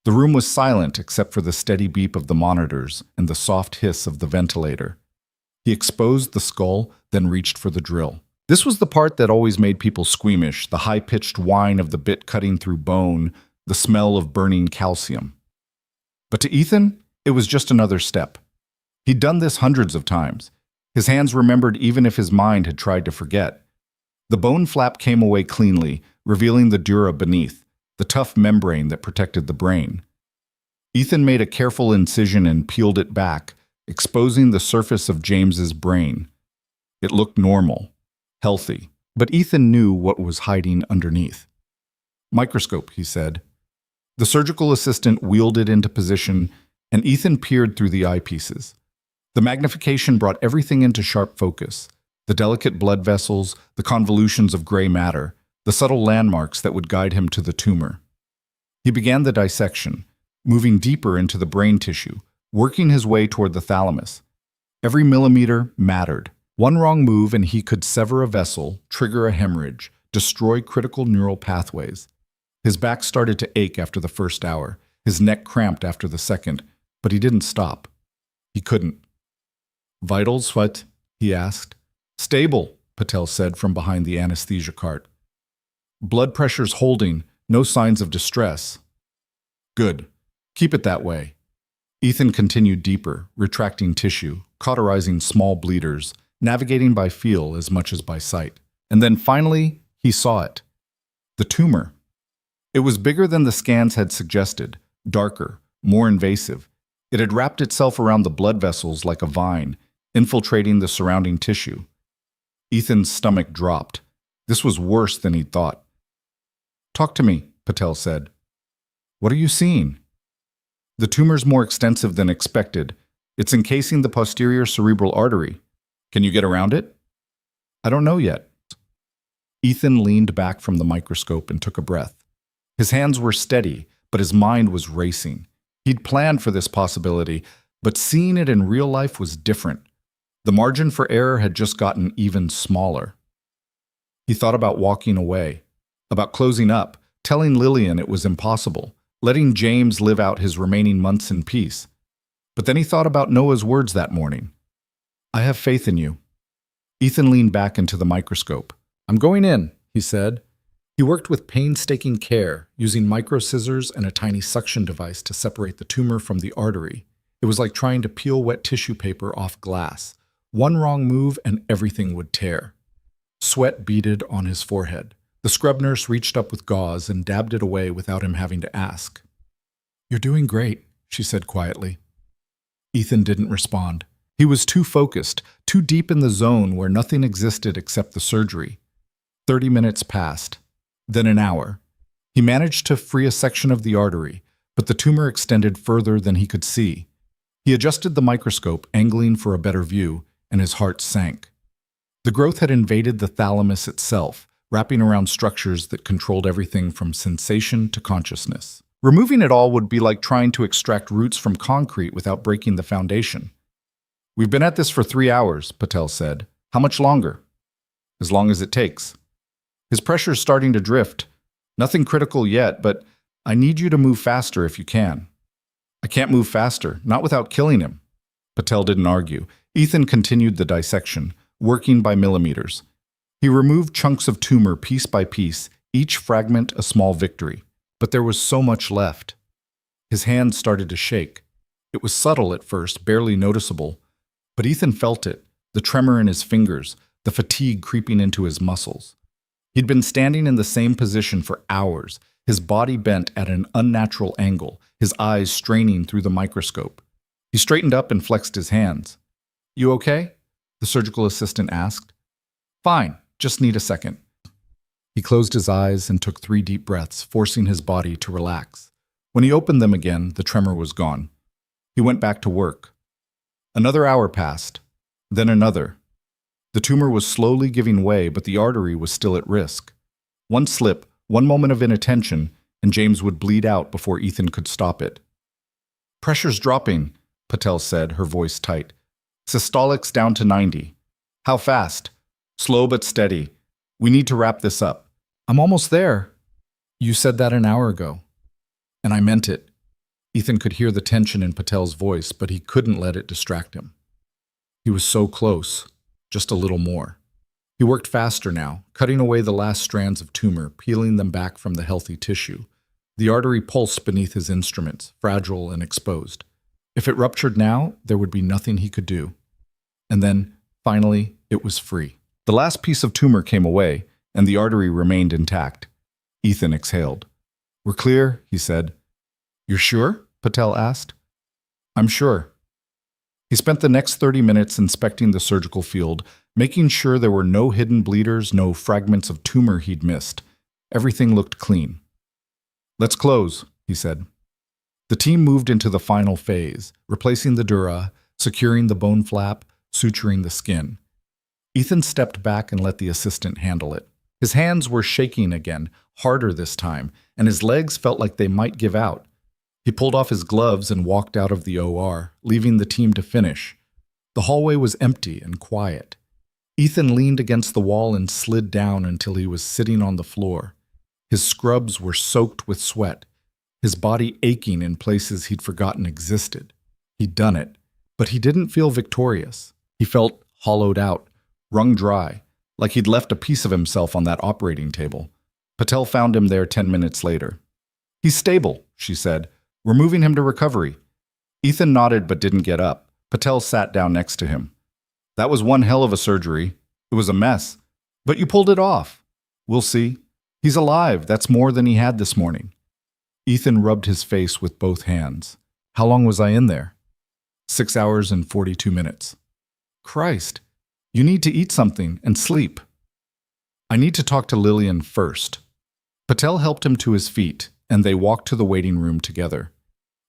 The room was silent except for the steady beep of the monitors and the soft hiss of the ventilator. He exposed the skull, then reached for the drill. This was the part that always made people squeamish, the high-pitched whine of the bit cutting through bone, the smell of burning calcium. But to Ethan, it was just another step. He'd done this hundreds of times. His hands remembered even if his mind had tried to forget. The bone flap came away cleanly, revealing the dura beneath, the tough membrane that protected the brain. Ethan made a careful incision and peeled it back, exposing the surface of James's brain. It looked normal, healthy, but Ethan knew what was hiding underneath. "Microscope," he said. The surgical assistant wheeled it into position, and Ethan peered through the eyepieces. The magnification brought everything into sharp focus. The delicate blood vessels, the convolutions of gray matter, the subtle landmarks that would guide him to the tumor. He began the dissection, moving deeper into the brain tissue, working his way toward the thalamus. Every millimeter mattered. One wrong move and he could sever a vessel, trigger a hemorrhage, destroy critical neural pathways. His back started to ache after the first hour, his neck cramped after the second, but he didn't stop. He couldn't. "Vitals, what?" he asked. "Stable," Patel said from behind the anesthesia cart. "Blood pressure's holding, no signs of distress." "Good. Keep it that way." Ethan continued deeper, retracting tissue, cauterizing small bleeders, navigating by feel as much as by sight. And then finally, he saw it. The tumor. It was bigger than the scans had suggested, darker, more invasive. It had wrapped itself around the blood vessels like a vine, infiltrating the surrounding tissue. Ethan's stomach dropped. This was worse than he'd thought. "Talk to me," Patel said. "What are you seeing?" "The tumor's more extensive than expected. It's encasing the posterior cerebral artery. Can you get around it?" "I don't know yet." Ethan leaned back from the microscope and took a breath. His hands were steady, but his mind was racing. He'd planned for this possibility, but seeing it in real life was different. The margin for error had just gotten even smaller. He thought about walking away, about closing up, telling Lillian it was impossible, letting James live out his remaining months in peace. But then he thought about Noah's words that morning. "I have faith in you." Ethan leaned back into the microscope. "I'm going in," he said. He worked with painstaking care, using micro scissors and a tiny suction device to separate the tumor from the artery. It was like trying to peel wet tissue paper off glass. One wrong move and everything would tear. Sweat beaded on his forehead. The scrub nurse reached up with gauze and dabbed it away without him having to ask. "You're doing great," she said quietly. Ethan didn't respond. He was too focused, too deep in the zone where nothing existed except the surgery. 30 minutes passed. Then an hour. He managed to free a section of the artery, but the tumor extended further than he could see. He adjusted the microscope, angling for a better view, and his heart sank. The growth had invaded the thalamus itself, wrapping around structures that controlled everything from sensation to consciousness. Removing it all would be like trying to extract roots from concrete without breaking the foundation. "We've been at this for 3 hours, Patel said. "How much longer?" "As long as it takes." "His pressure's starting to drift. Nothing critical yet, but I need you to move faster if you can." I can't move faster, not without killing him. Patel didn't argue. Ethan continued the dissection, working by millimeters. He removed chunks of tumor piece by piece, each fragment a small victory. But there was so much left. His hands started to shake. It was subtle at first, barely noticeable. But Ethan felt it, the tremor in his fingers, the fatigue creeping into his muscles. He'd been standing in the same position for hours, his body bent at an unnatural angle, his eyes straining through the microscope. He straightened up and flexed his hands. "You okay?" the surgical assistant asked. "Fine, just need a second." He closed his eyes and took 3 deep breaths, forcing his body to relax. When he opened them again, the tremor was gone. He went back to work. Another hour passed, then another. The tumor was slowly giving way, but the artery was still at risk. One slip, one moment of inattention, and James would bleed out before Ethan could stop it. "Pressure's dropping," Patel said, her voice tight. "Systolic's down to 90. How fast?" "Slow but steady. We need to wrap this up." "I'm almost there." "You said that an hour ago." "And I meant it." Ethan could hear the tension in Patel's voice, but he couldn't let it distract him. He was so close, just a little more. He worked faster now, cutting away the last strands of tumor, peeling them back from the healthy tissue. The artery pulsed beneath his instruments, fragile and exposed. If it ruptured now, there would be nothing he could do. And then, finally, it was free. The last piece of tumor came away, and the artery remained intact. Ethan exhaled. "We're clear," he said. "You're sure?" Patel asked. "I'm sure." He spent the next 30 minutes inspecting the surgical field, making sure there were no hidden bleeders, no fragments of tumor he'd missed. Everything looked clean. "Let's close," he said. The team moved into the final phase, replacing the dura, securing the bone flap, suturing the skin. Ethan stepped back and let the assistant handle it. His hands were shaking again, harder this time, and his legs felt like they might give out. He pulled off his gloves and walked out of the OR, leaving the team to finish. The hallway was empty and quiet. Ethan leaned against the wall and slid down until he was sitting on the floor. His scrubs were soaked with sweat, his body aching in places he'd forgotten existed. He'd done it, but he didn't feel victorious. He felt hollowed out, wrung dry, like he'd left a piece of himself on that operating table. Patel found him there 10 minutes later. "He's stable," she said. "We're moving him to recovery." Ethan nodded but didn't get up. Patel sat down next to him. "That was one hell of a surgery. It was a mess. But you pulled it off. We'll see. He's alive. That's more than he had this morning." Ethan rubbed his face with both hands. "How long was I in there?" 6 hours and 42 minutes. "Christ, you need to eat something and sleep." "I need to talk to Lillian first." Patel helped him to his feet, and they walked to the waiting room together.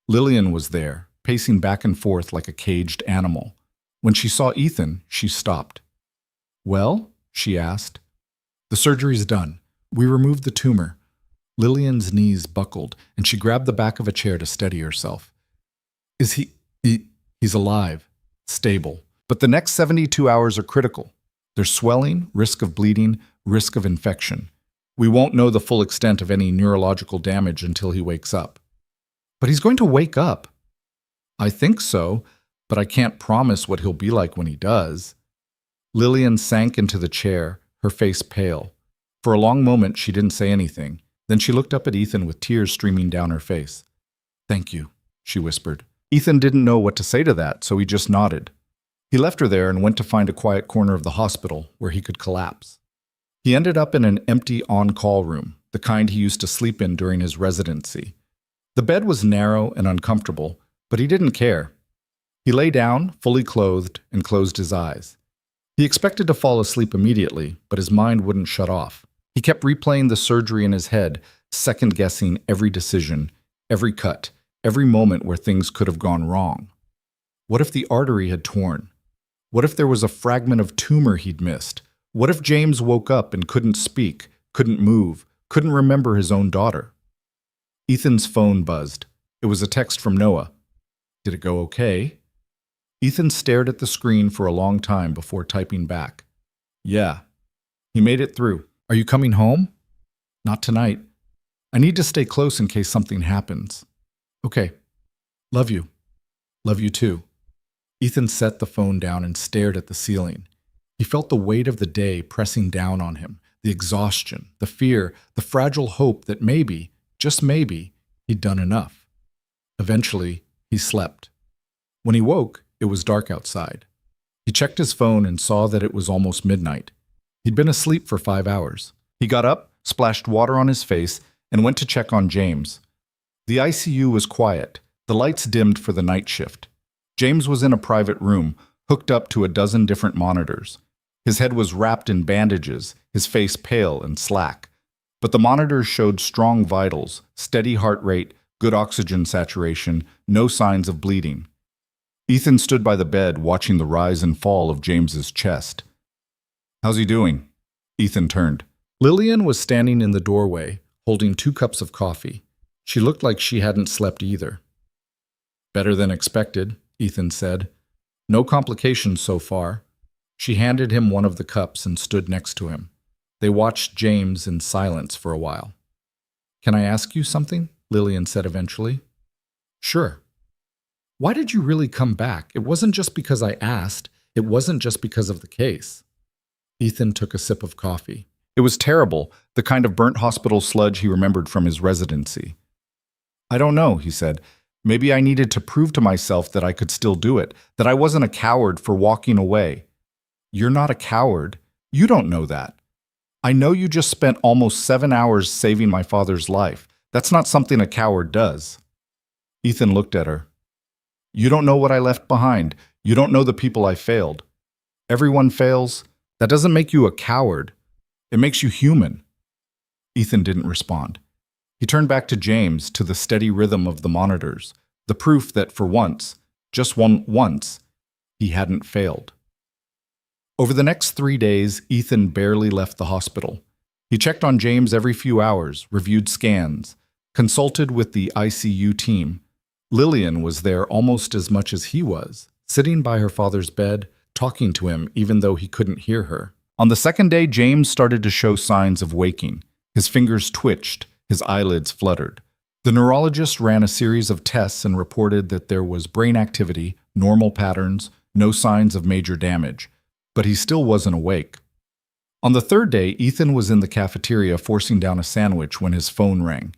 Lillian was there, pacing back and forth like a caged animal. When she saw Ethan, she stopped. "Well?" she asked. "The surgery's done. We removed the tumor." Lillian's knees buckled, and she grabbed the back of a chair to steady herself. "Is he's alive, stable. But the next 72 hours are critical. There's swelling, risk of bleeding, risk of infection. We won't know the full extent of any neurological damage until he wakes up." "But he's going to wake up." "I think so, but I can't promise what he'll be like when he does." Lillian sank into the chair, her face pale. For a long moment, she didn't say anything. Then she looked up at Ethan with tears streaming down her face. "Thank you," she whispered. Ethan didn't know what to say to that, so he just nodded. He left her there and went to find a quiet corner of the hospital where he could collapse. He ended up in an empty on-call room, the kind he used to sleep in during his residency. The bed was narrow and uncomfortable, but he didn't care. He lay down, fully clothed, and closed his eyes. He expected to fall asleep immediately, but his mind wouldn't shut off. He kept replaying the surgery in his head, second-guessing every decision, every cut, every moment where things could have gone wrong. What if the artery had torn? What if there was a fragment of tumor he'd missed? What if James woke up and couldn't speak, couldn't move, couldn't remember his own daughter? Ethan's phone buzzed. It was a text from Noah. Did it go okay? Ethan stared at the screen for a long time before typing back. Yeah. He made it through. Are you coming home? Not tonight. I need to stay close in case something happens. Okay. Love you. Love you too. Ethan set the phone down and stared at the ceiling. He felt the weight of the day pressing down on him, the exhaustion, the fear, the fragile hope that maybe, just maybe, he'd done enough. Eventually, he slept. When he woke, it was dark outside. He checked his phone and saw that it was almost midnight. He'd been asleep for 5 hours. He got up, splashed water on his face, and went to check on James. The ICU was quiet, the lights dimmed for the night shift. James was in a private room, hooked up to a dozen different monitors. His head was wrapped in bandages, his face pale and slack. But the monitors showed strong vitals, steady heart rate, good oxygen saturation, no signs of bleeding. Ethan stood by the bed, watching the rise and fall of James's chest. "How's he doing?" Ethan turned. Lillian was standing in the doorway, holding 2 cups of coffee. She looked like she hadn't slept either. "Better than expected," Ethan said. "No complications so far." She handed him one of the cups and stood next to him. They watched James in silence for a while. "Can I ask you something?" Lillian said eventually. "Sure." "Why did you really come back? It wasn't just because I asked. It wasn't just because of the case." Ethan took a sip of coffee. It was terrible, the kind of burnt hospital sludge he remembered from his residency. "I don't know," he said. "Maybe I needed to prove to myself that I could still do it, that I wasn't a coward for walking away." "You're not a coward. You don't know that. I know you just spent almost 7 hours saving my father's life. That's not something a coward does." Ethan looked at her. "You don't know what I left behind. You don't know the people I failed. Everyone fails. That doesn't make you a coward. It makes you human." Ethan didn't respond. He turned back to James, to the steady rhythm of the monitors, the proof that for once, just once, he hadn't failed. Over the next 3 days, Ethan barely left the hospital. He checked on James every few hours, reviewed scans, consulted with the ICU team. Lillian was there almost as much as he was, sitting by her father's bed, talking to him even though he couldn't hear her. On the second day, James started to show signs of waking. His fingers twitched, his eyelids fluttered. The neurologist ran a series of tests and reported that there was brain activity, normal patterns, no signs of major damage. But he still wasn't awake. On the third day, Ethan was in the cafeteria forcing down a sandwich when his phone rang.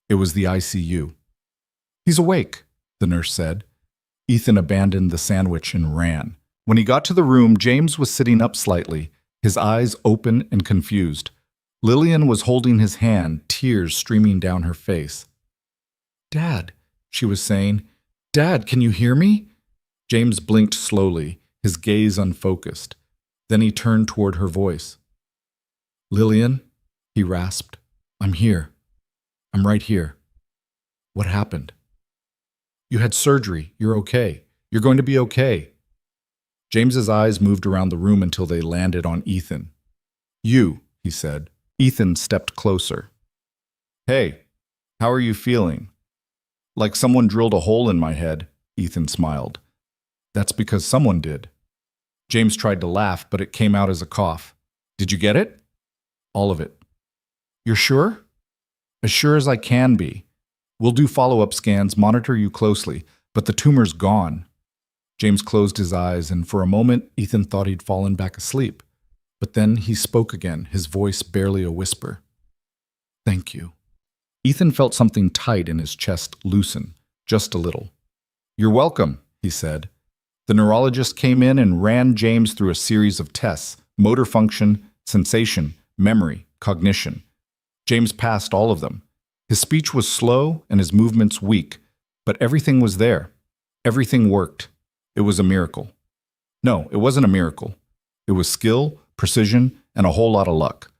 It was the ICU. "He's awake," the nurse said. Ethan abandoned the sandwich and ran. When he got to the room, James was sitting up slightly, his eyes open and confused. Lillian was holding his hand, tears streaming down her face. "Dad," she was saying. "Dad, can you hear me?" James blinked slowly, his gaze unfocused. Then he turned toward her voice. "Lillian," he rasped, "I'm here. I'm right here. What happened?" "You had surgery. You're okay. You're going to be okay." James's eyes moved around the room until they landed on Ethan. "You," he said. Ethan stepped closer. "Hey, how are you feeling?" "Like someone drilled a hole in my head," Ethan smiled. "That's because someone did." James tried to laugh, but it came out as a cough. "Did you get it?" "All of it." "You're sure?" "As sure as I can be. We'll do follow-up scans, monitor you closely, but the tumor's gone." James closed his eyes, and for a moment, Ethan thought he'd fallen back asleep. But then he spoke again, his voice barely a whisper. "Thank you." Ethan felt something tight in his chest loosen, just a little. "You're welcome," he said. The neurologist came in and ran James through a series of tests: motor function, sensation, memory, cognition. James passed all of them. His speech was slow and his movements weak, but everything was there. Everything worked. It was a miracle. No, it wasn't a miracle. It was skill, precision, and a whole lot of luck.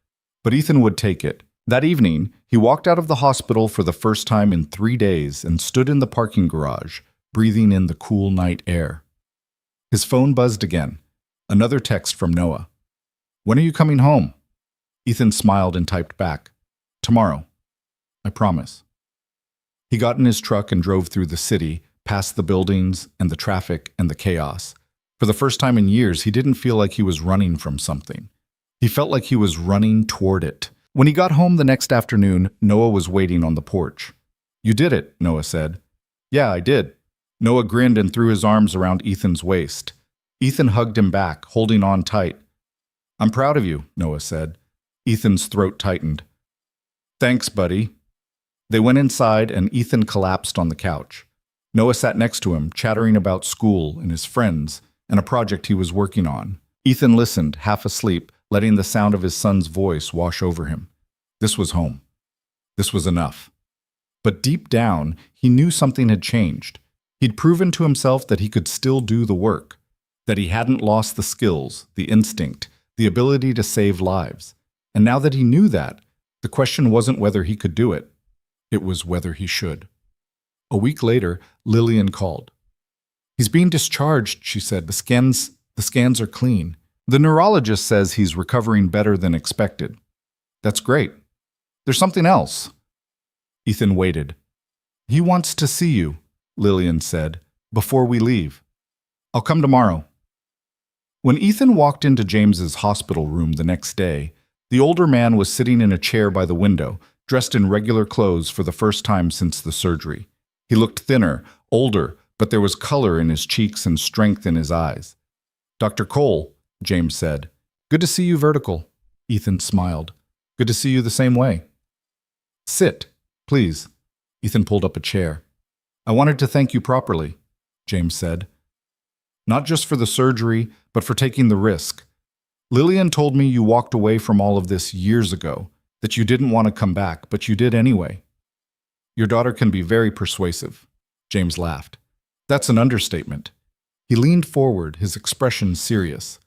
But Ethan would take it. That evening, he walked out of the hospital for the first time in 3 days and stood in the parking garage, breathing in the cool night air. His phone buzzed again. Another text from Noah. "When are you coming home?" Ethan smiled and typed back, "Tomorrow. I promise." He got in his truck and drove through the city, past the buildings and the traffic and the chaos. For the first time in years, he didn't feel like he was running from something. He felt like he was running toward it. When he got home the next afternoon, Noah was waiting on the porch. "You did it," Noah said. "Yeah, I did. Noah grinned and threw his arms around Ethan's waist. Ethan hugged him back, holding on tight. "I'm proud of you," Noah said. Ethan's throat tightened. "Thanks, buddy." They went inside and Ethan collapsed on the couch. Noah sat next to him, chattering about school and his friends and a project he was working on. Ethan listened, half asleep, letting the sound of his son's voice wash over him. This was home. This was enough. But deep down, he knew something had changed. He'd proven to himself that he could still do the work, that he hadn't lost the skills, the instinct, the ability to save lives. And now that he knew that, the question wasn't whether he could do it. It was whether he should. A week later, Lillian called. "He's being discharged," she said. The scans are clean. The neurologist says he's recovering better than expected." "That's great. There's something else." Ethan waited. "He wants to see you," Lillian said, "before we leave." "I'll come tomorrow." When Ethan walked into James's hospital room the next day, the older man was sitting in a chair by the window, dressed in regular clothes for the first time since the surgery. He looked thinner, older, but there was color in his cheeks and strength in his eyes. "Dr. Cole," James said. "Good to see you vertical." Ethan smiled. "Good to see you the same way." "Sit, please." Ethan pulled up a chair. "I wanted to thank you properly," James said. "Not just for the surgery, but for taking the risk. Lillian told me you walked away from all of this years ago, that you didn't want to come back, but you did anyway." "Your daughter can be very persuasive," James laughed. "That's an understatement." He leaned forward, his expression serious.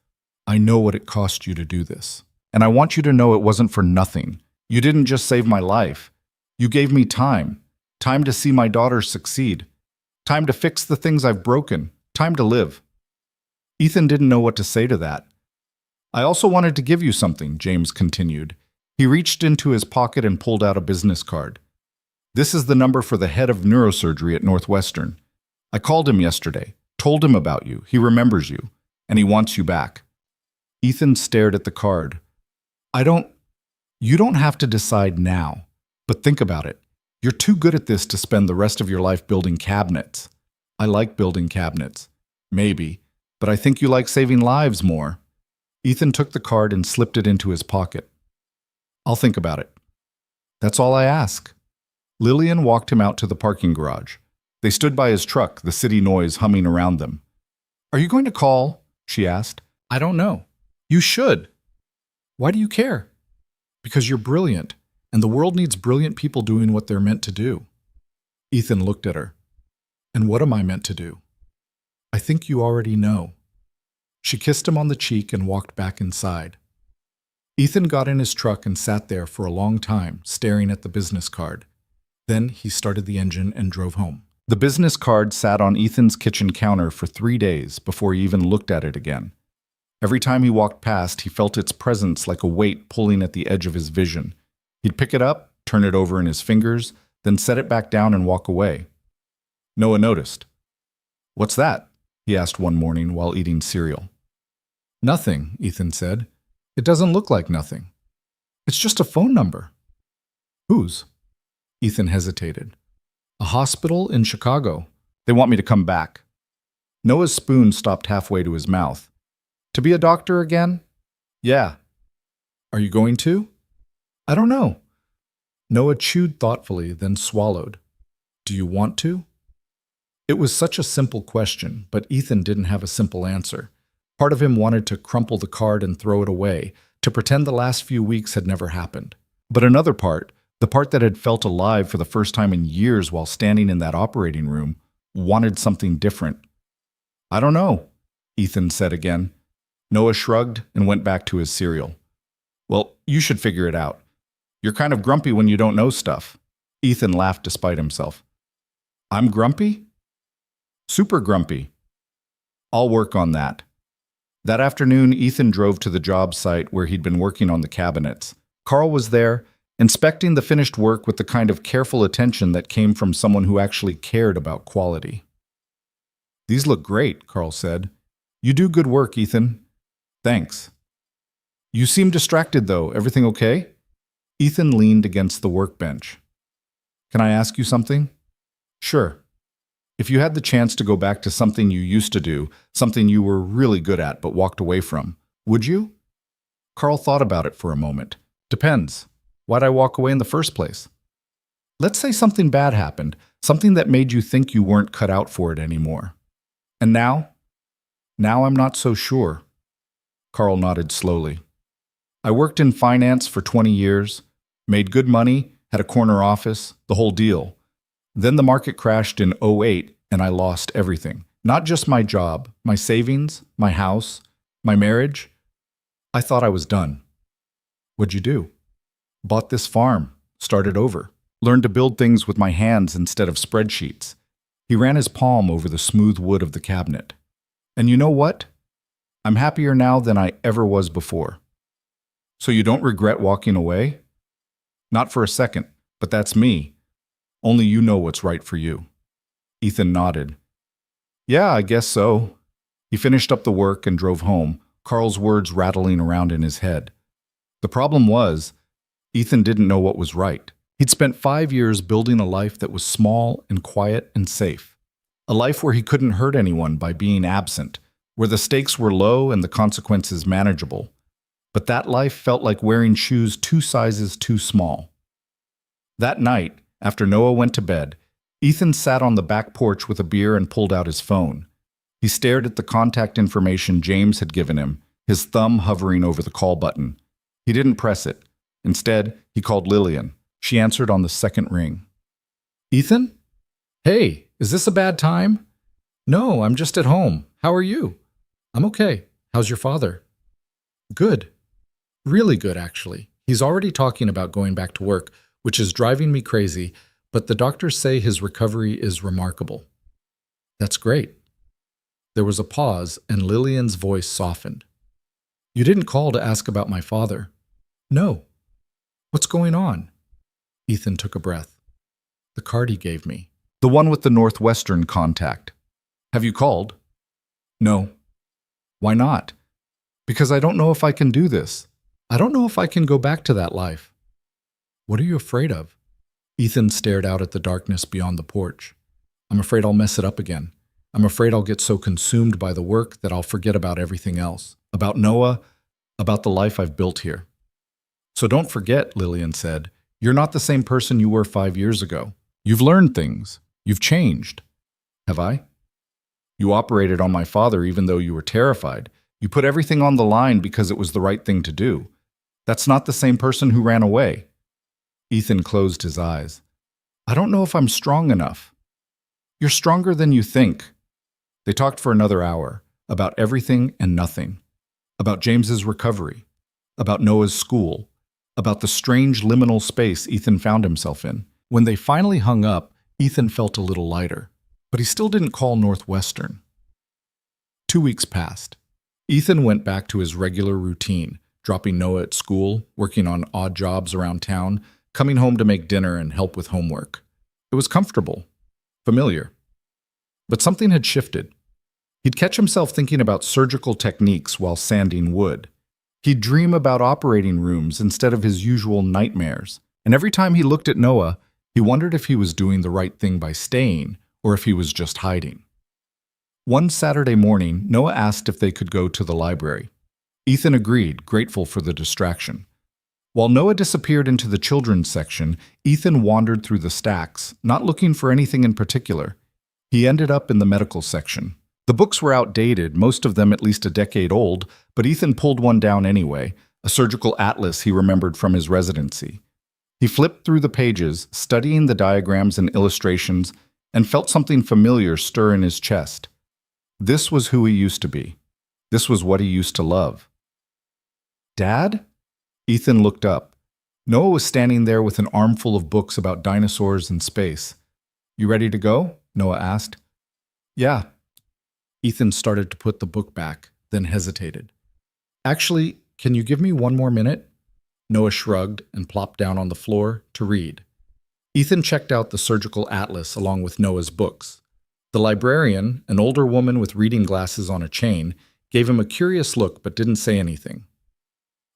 "I know what it cost you to do this, and I want you to know it wasn't for nothing. You didn't just save my life. You gave me time to see my daughter succeed, time to fix the things I've broken, time to live." Ethan didn't know what to say to that. "I also wanted to give you something," James continued. He reached into his pocket and pulled out a business card. "This is the number for the head of neurosurgery at Northwestern. I called him yesterday, told him about you, he remembers you, and he wants you back." Ethan stared at the card. You don't have to decide now, but think about it. You're too good at this to spend the rest of your life building cabinets." "I like building cabinets." "Maybe, but I think you like saving lives more." Ethan took the card and slipped it into his pocket. "I'll think about it." "That's all I ask." Lillian walked him out to the parking garage. They stood by his truck, the city noise humming around them. "Are you going to call?" she asked. "I don't know." "You should." "Why do you care?" "Because you're brilliant, and the world needs brilliant people doing what they're meant to do." Ethan looked at her. "And what am I meant to do?" "I think you already know." She kissed him on the cheek and walked back inside. Ethan got in his truck and sat there for a long time, staring at the business card. Then he started the engine and drove home. The business card sat on Ethan's kitchen counter for 3 days before he even looked at it again. Every time he walked past, he felt its presence like a weight pulling at the edge of his vision. He'd pick it up, turn it over in his fingers, then set it back down and walk away. Noah noticed. "What's that?" he asked one morning while eating cereal. "Nothing," Ethan said. "It doesn't look like nothing. It's just a phone number." "Whose?" Ethan hesitated. "A hospital in Chicago. They want me to come back." Noah's spoon stopped halfway to his mouth. "To be a doctor again?" "Yeah." "Are you going to?" "I don't know." Noah chewed thoughtfully, then swallowed. "Do you want to?" It was such a simple question, but Ethan didn't have a simple answer. Part of him wanted to crumple the card and throw it away, to pretend the last few weeks had never happened. But another part, the part that had felt alive for the first time in years while standing in that operating room, wanted something different. "I don't know," Ethan said again. Noah shrugged and went back to his cereal. "Well, you should figure it out. You're kind of grumpy when you don't know stuff." Ethan laughed despite himself. "I'm grumpy?" "Super grumpy." "I'll work on that." That afternoon, Ethan drove to the job site where he'd been working on the cabinets. Carl was there, inspecting the finished work with the kind of careful attention that came from someone who actually cared about quality. "These look great," Carl said. "You do good work, Ethan." "Thanks." "You seem distracted, though. Everything okay?" Ethan leaned against the workbench. "Can I ask you something?" "Sure." If you had the chance to go back to something you used to do, something you were really good at but walked away from, would you? Carl thought about it for a moment. Depends. Why'd I walk away in the first place? Let's say something bad happened, something that made you think you weren't cut out for it anymore. And now? Now I'm not so sure. Carl nodded slowly. I worked in finance for 20 years, made good money, had a corner office, the whole deal. Then the market crashed in '08 and I lost everything. Not just my job, my savings, my house, my marriage. I thought I was done. What'd you do? Bought this farm, started over, learned to build things with my hands instead of spreadsheets. He ran his palm over the smooth wood of the cabinet. And you know what? I'm happier now than I ever was before. So you don't regret walking away? Not for a second, but that's me. Only you know what's right for you. Ethan nodded. Yeah, I guess so. He finished up the work and drove home, Carl's words rattling around in his head. The problem was, Ethan didn't know what was right. He'd spent 5 years building a life that was small and quiet and safe. A life where he couldn't hurt anyone by being absent, where the stakes were low and the consequences manageable. But that life felt like wearing shoes 2 sizes too small. That night, after Noah went to bed, Ethan sat on the back porch with a beer and pulled out his phone. He stared at the contact information James had given him, his thumb hovering over the call button. He didn't press it. Instead, he called Lillian. She answered on the second ring. Ethan? Hey, is this a bad time? No, I'm just at home. How are you? I'm okay. How's your father? Good. Really good, actually. He's already talking about going back to work, which is driving me crazy, but the doctors say his recovery is remarkable. That's great. There was a pause, and Lillian's voice softened. You didn't call to ask about my father. No. What's going on? Ethan took a breath. The card he gave me. The one with the Northwestern contact. Have you called? No. Why not? Because I don't know if I can do this. I don't know if I can go back to that life. What are you afraid of? Ethan stared out at the darkness beyond the porch. I'm afraid I'll mess it up again. I'm afraid I'll get so consumed by the work that I'll forget about everything else. About Noah, about the life I've built here. So don't forget, Lillian said, you're not the same person you were 5 years ago. You've learned things. You've changed. Have I? You operated on my father even though you were terrified. You put everything on the line because it was the right thing to do. That's not the same person who ran away. Ethan closed his eyes. I don't know if I'm strong enough. You're stronger than you think. They talked for another hour, about everything and nothing. About James's recovery. About Noah's school. About the strange liminal space Ethan found himself in. When they finally hung up, Ethan felt a little lighter. But he still didn't call Northwestern. 2 weeks passed. Ethan went back to his regular routine, dropping Noah at school, working on odd jobs around town, coming home to make dinner and help with homework. It was comfortable, familiar. But something had shifted. He'd catch himself thinking about surgical techniques while sanding wood. He'd dream about operating rooms instead of his usual nightmares. And every time he looked at Noah, he wondered if he was doing the right thing by staying or if he was just hiding. One Saturday morning, Noah asked if they could go to the library. Ethan agreed, grateful for the distraction. While Noah disappeared into the children's section, Ethan wandered through the stacks, not looking for anything in particular. He ended up in the medical section. The books were outdated, most of them at least a decade old, but Ethan pulled one down anyway, a surgical atlas he remembered from his residency. He flipped through the pages, studying the diagrams and illustrations, and felt something familiar stir in his chest. This was who he used to be. This was what he used to love. Dad? Ethan looked up. Noah was standing there with an armful of books about dinosaurs and space. You ready to go? Noah asked. Yeah. Ethan started to put the book back, then hesitated. Actually, can you give me 1 more minute? Noah shrugged and plopped down on the floor to read. Ethan checked out the surgical atlas along with Noah's books. The librarian, an older woman with reading glasses on a chain, gave him a curious look but didn't say anything.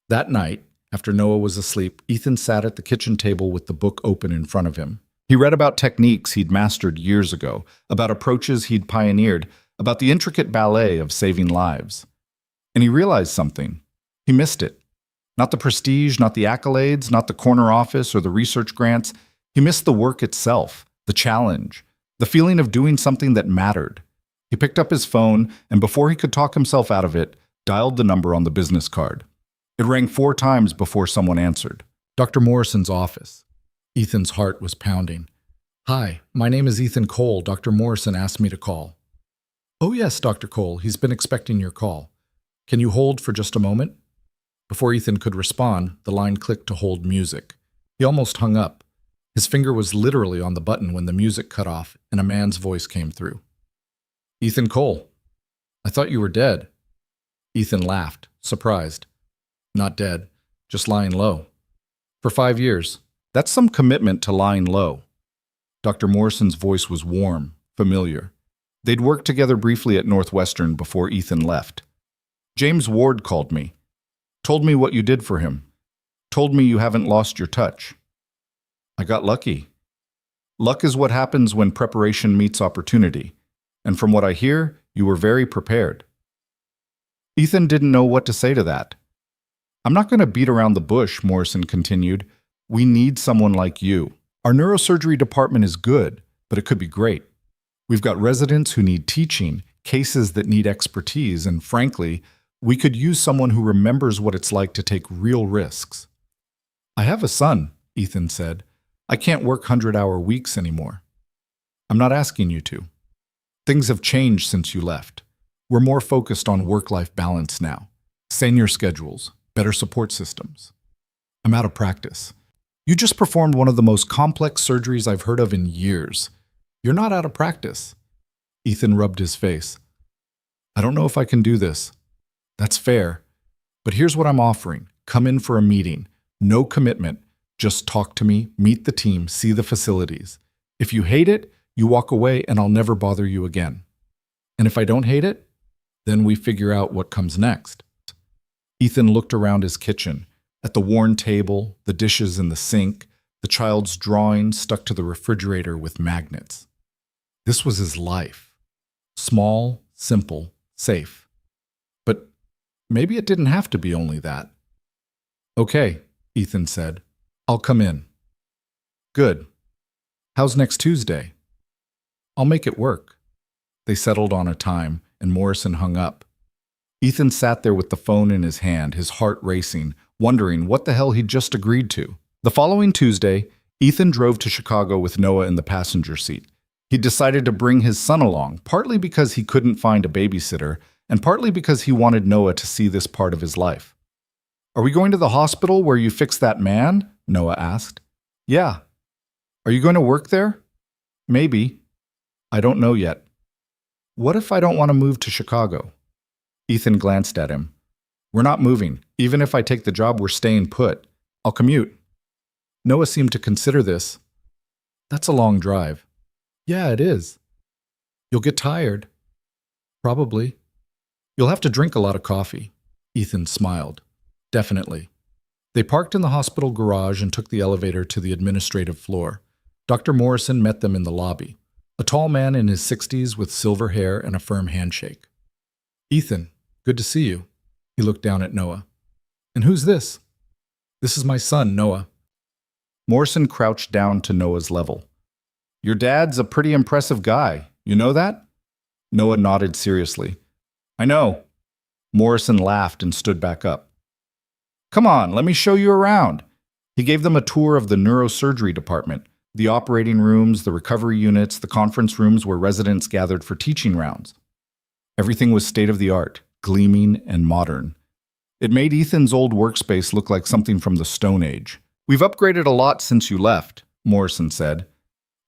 That night, after Noah was asleep, Ethan sat at the kitchen table with the book open in front of him. He read about techniques he'd mastered years ago, about approaches he'd pioneered, about the intricate ballet of saving lives. And he realized something. He missed it. Not the prestige, not the accolades, not the corner office or the research grants. He missed the work itself, the challenge, the feeling of doing something that mattered. He picked up his phone, and before he could talk himself out of it, dialed the number on the business card. It rang 4 times before someone answered. Dr. Morrison's office. Ethan's heart was pounding. "Hi, my name is Ethan Cole. Dr. Morrison asked me to call." "Oh yes, Dr. Cole. He's been expecting your call. Can you hold for just a moment?" Before Ethan could respond, the line clicked to hold music. He almost hung up. His finger was literally on the button when the music cut off and a man's voice came through. "Ethan Cole, I thought you were dead." Ethan laughed, surprised. "Not dead, just lying low. For 5 years. That's some commitment to lying low." Dr. Morrison's voice was warm, familiar. They'd worked together briefly at Northwestern before Ethan left. "James Ward called me. Told me what you did for him. Told me you haven't lost your touch." "I got lucky. Luck is what happens when preparation meets opportunity. And from what I hear, you were very prepared." Ethan didn't know what to say to that. "I'm not going to beat around the bush," Morrison continued. "We need someone like you. Our neurosurgery department is good, but it could be great. We've got residents who need teaching, cases that need expertise, and frankly, we could use someone who remembers what it's like to take real risks." "I have a son," Ethan said. "I can't work 100-hour weeks anymore." "I'm not asking you to. Things have changed since you left. We're more focused on work-life balance now. Senior schedules, better support systems. I'm out of practice. You just performed one of the most complex surgeries I've heard of in years. You're not out of practice." Ethan rubbed his face. "I don't know if I can do this." "That's fair. But here's what I'm offering. Come in for a meeting. No commitment. Just talk to me, meet the team, see the facilities. If you hate it, you walk away and I'll never bother you again. And if I don't hate it, then we figure out what comes next." Ethan looked around his kitchen, at the worn table, the dishes in the sink, the child's drawing stuck to the refrigerator with magnets. This was his life. Small, simple, safe. But maybe it didn't have to be only that. "Okay," Ethan said. "I'll come in." "Good. How's next Tuesday?" "I'll make it work." They settled on a time, and Morrison hung up. Ethan sat there with the phone in his hand, his heart racing, wondering what the hell he'd just agreed to. The following Tuesday, Ethan drove to Chicago with Noah in the passenger seat. He decided to bring his son along, partly because he couldn't find a babysitter, and partly because he wanted Noah to see this part of his life. "Are we going to the hospital where you fixed that man?" Noah asked. "Yeah." "Are you going to work there?" "Maybe. I don't know yet." "What if I don't want to move to Chicago?" Ethan glanced at him. "We're not moving. Even if I take the job, we're staying put. I'll commute." Noah seemed to consider this. "That's a long drive." "Yeah, it is." "You'll get tired." "Probably." "You'll have to drink a lot of coffee." Ethan smiled. "Definitely." They parked in the hospital garage and took the elevator to the administrative floor. Dr. Morrison met them in the lobby, a tall man in his 60s with silver hair and a firm handshake. "Ethan, good to see you." He looked down at Noah. "And who's this?" "This is my son, Noah." Morrison crouched down to Noah's level. "Your dad's a pretty impressive guy. You know that?" Noah nodded seriously. "I know." Morrison laughed and stood back up. "Come on, let me show you around." He gave them a tour of the neurosurgery department, the operating rooms, the recovery units, the conference rooms where residents gathered for teaching rounds. Everything was state-of-the-art, gleaming and modern. It made Ethan's old workspace look like something from the Stone Age. "We've upgraded a lot since you left," Morrison said.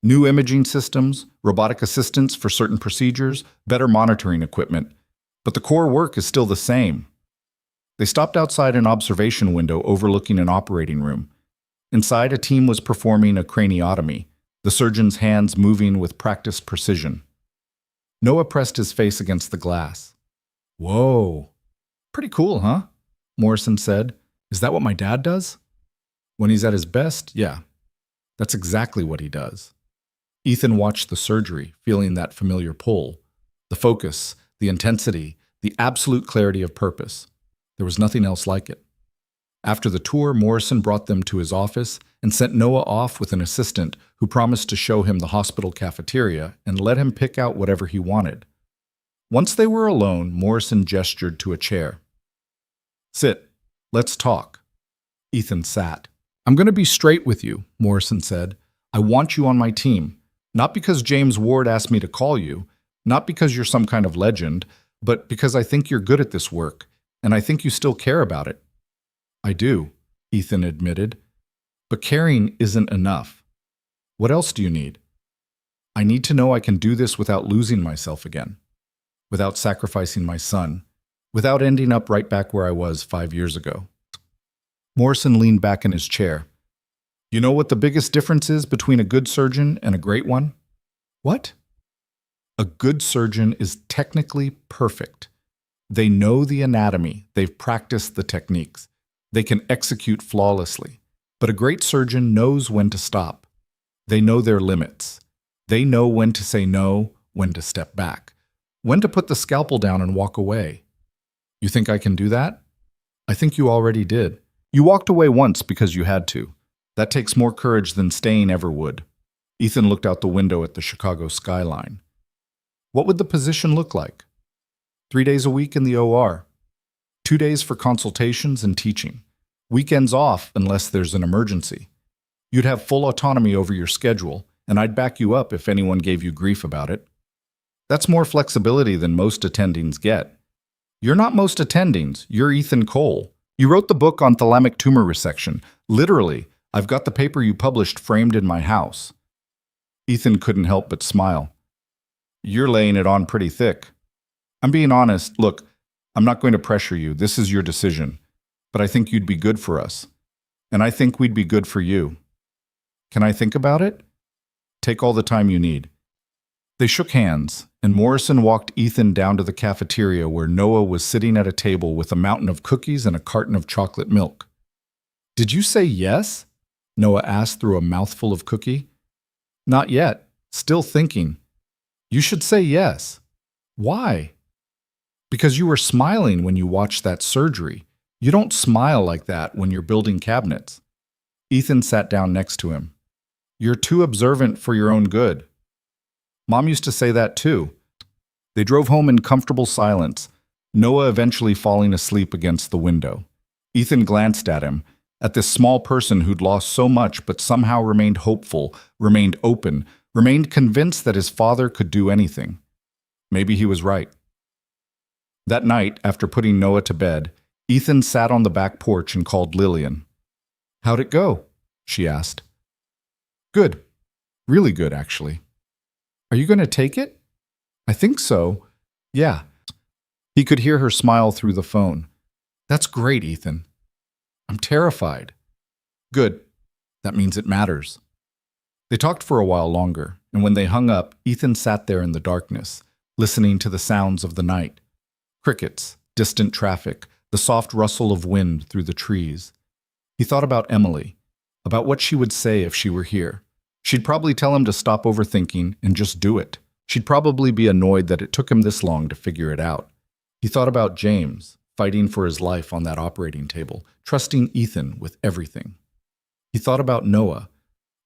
"New imaging systems, robotic assistants for certain procedures, better monitoring equipment. But the core work is still the same." They stopped outside an observation window overlooking an operating room. Inside, a team was performing a craniotomy, the surgeon's hands moving with practiced precision. Noah pressed his face against the glass. "Whoa. Pretty cool, huh?" Morrison said. "Is that what my dad does?" "When he's at his best, yeah. That's exactly what he does." Ethan watched the surgery, feeling that familiar pull. The focus, the intensity, the absolute clarity of purpose. There was nothing else like it. After the tour, Morrison brought them to his office and sent Noah off with an assistant who promised to show him the hospital cafeteria and let him pick out whatever he wanted. Once they were alone, Morrison gestured to a chair. "Sit. Let's talk." Ethan sat. "I'm going to be straight with you," Morrison said. "I want you on my team. Not because James Ward asked me to call you, not because you're some kind of legend, but because I think you're good at this work, and I think you still care about it." "I do," Ethan admitted. "But caring isn't enough. What else do you need?" "I need to know I can do this without losing myself again, without sacrificing my son, without ending up right back where I was 5 years ago." Morrison leaned back in his chair. "You know what the biggest difference is between a good surgeon and a great one?" "What?" "A good surgeon is technically perfect. They know the anatomy, they've practiced the techniques. They can execute flawlessly. But a great surgeon knows when to stop. They know their limits. They know when to say no, when to step back, when to put the scalpel down and walk away. You think I can do that? I think you already did. You walked away once because you had to. That takes more courage than staying ever would." Ethan looked out the window at the Chicago skyline. "What would the position look like?" 3 days a week in the OR. 2 days for consultations and teaching. Weekends off unless there's an emergency. You'd have full autonomy over your schedule, and I'd back you up if anyone gave you grief about it. That's more flexibility than most attendings get. You're not most attendings, you're Ethan Cole. You wrote the book on thalamic tumor resection. Literally, I've got the paper you published framed in my house. Ethan couldn't help but smile. "You're laying it on pretty thick." "I'm being honest. Look, I'm not going to pressure you. This is your decision. But I think you'd be good for us. And I think we'd be good for you. Can I think about it?" "Take all the time you need." They shook hands, and Morrison walked Ethan down to the cafeteria where Noah was sitting at a table with a mountain of cookies and a carton of chocolate milk. "Did you say yes?" Noah asked through a mouthful of cookie. "Not yet. Still thinking." "You should say yes." "Why?" "Because you were smiling when you watched that surgery. You don't smile like that when you're building cabinets." Ethan sat down next to him. "You're too observant for your own good." "Mom used to say that too." They drove home in comfortable silence, Noah eventually falling asleep against the window. Ethan glanced at him, at this small person who'd lost so much but somehow remained hopeful, remained open, remained convinced that his father could do anything. Maybe he was right. That night, after putting Noah to bed, Ethan sat on the back porch and called Lillian. "How'd it go?" she asked. "Good. Really good, actually." "Are you going to take it?" "I think so. Yeah." He could hear her smile through the phone. "That's great, Ethan." "I'm terrified." "Good. That means it matters." They talked for a while longer, and when they hung up, Ethan sat there in the darkness, listening to the sounds of the night. Crickets, distant traffic, the soft rustle of wind through the trees. He thought about Emily, about what she would say if she were here. She'd probably tell him to stop overthinking and just do it. She'd probably be annoyed that it took him this long to figure it out. He thought about James, fighting for his life on that operating table, trusting Ethan with everything. He thought about Noah,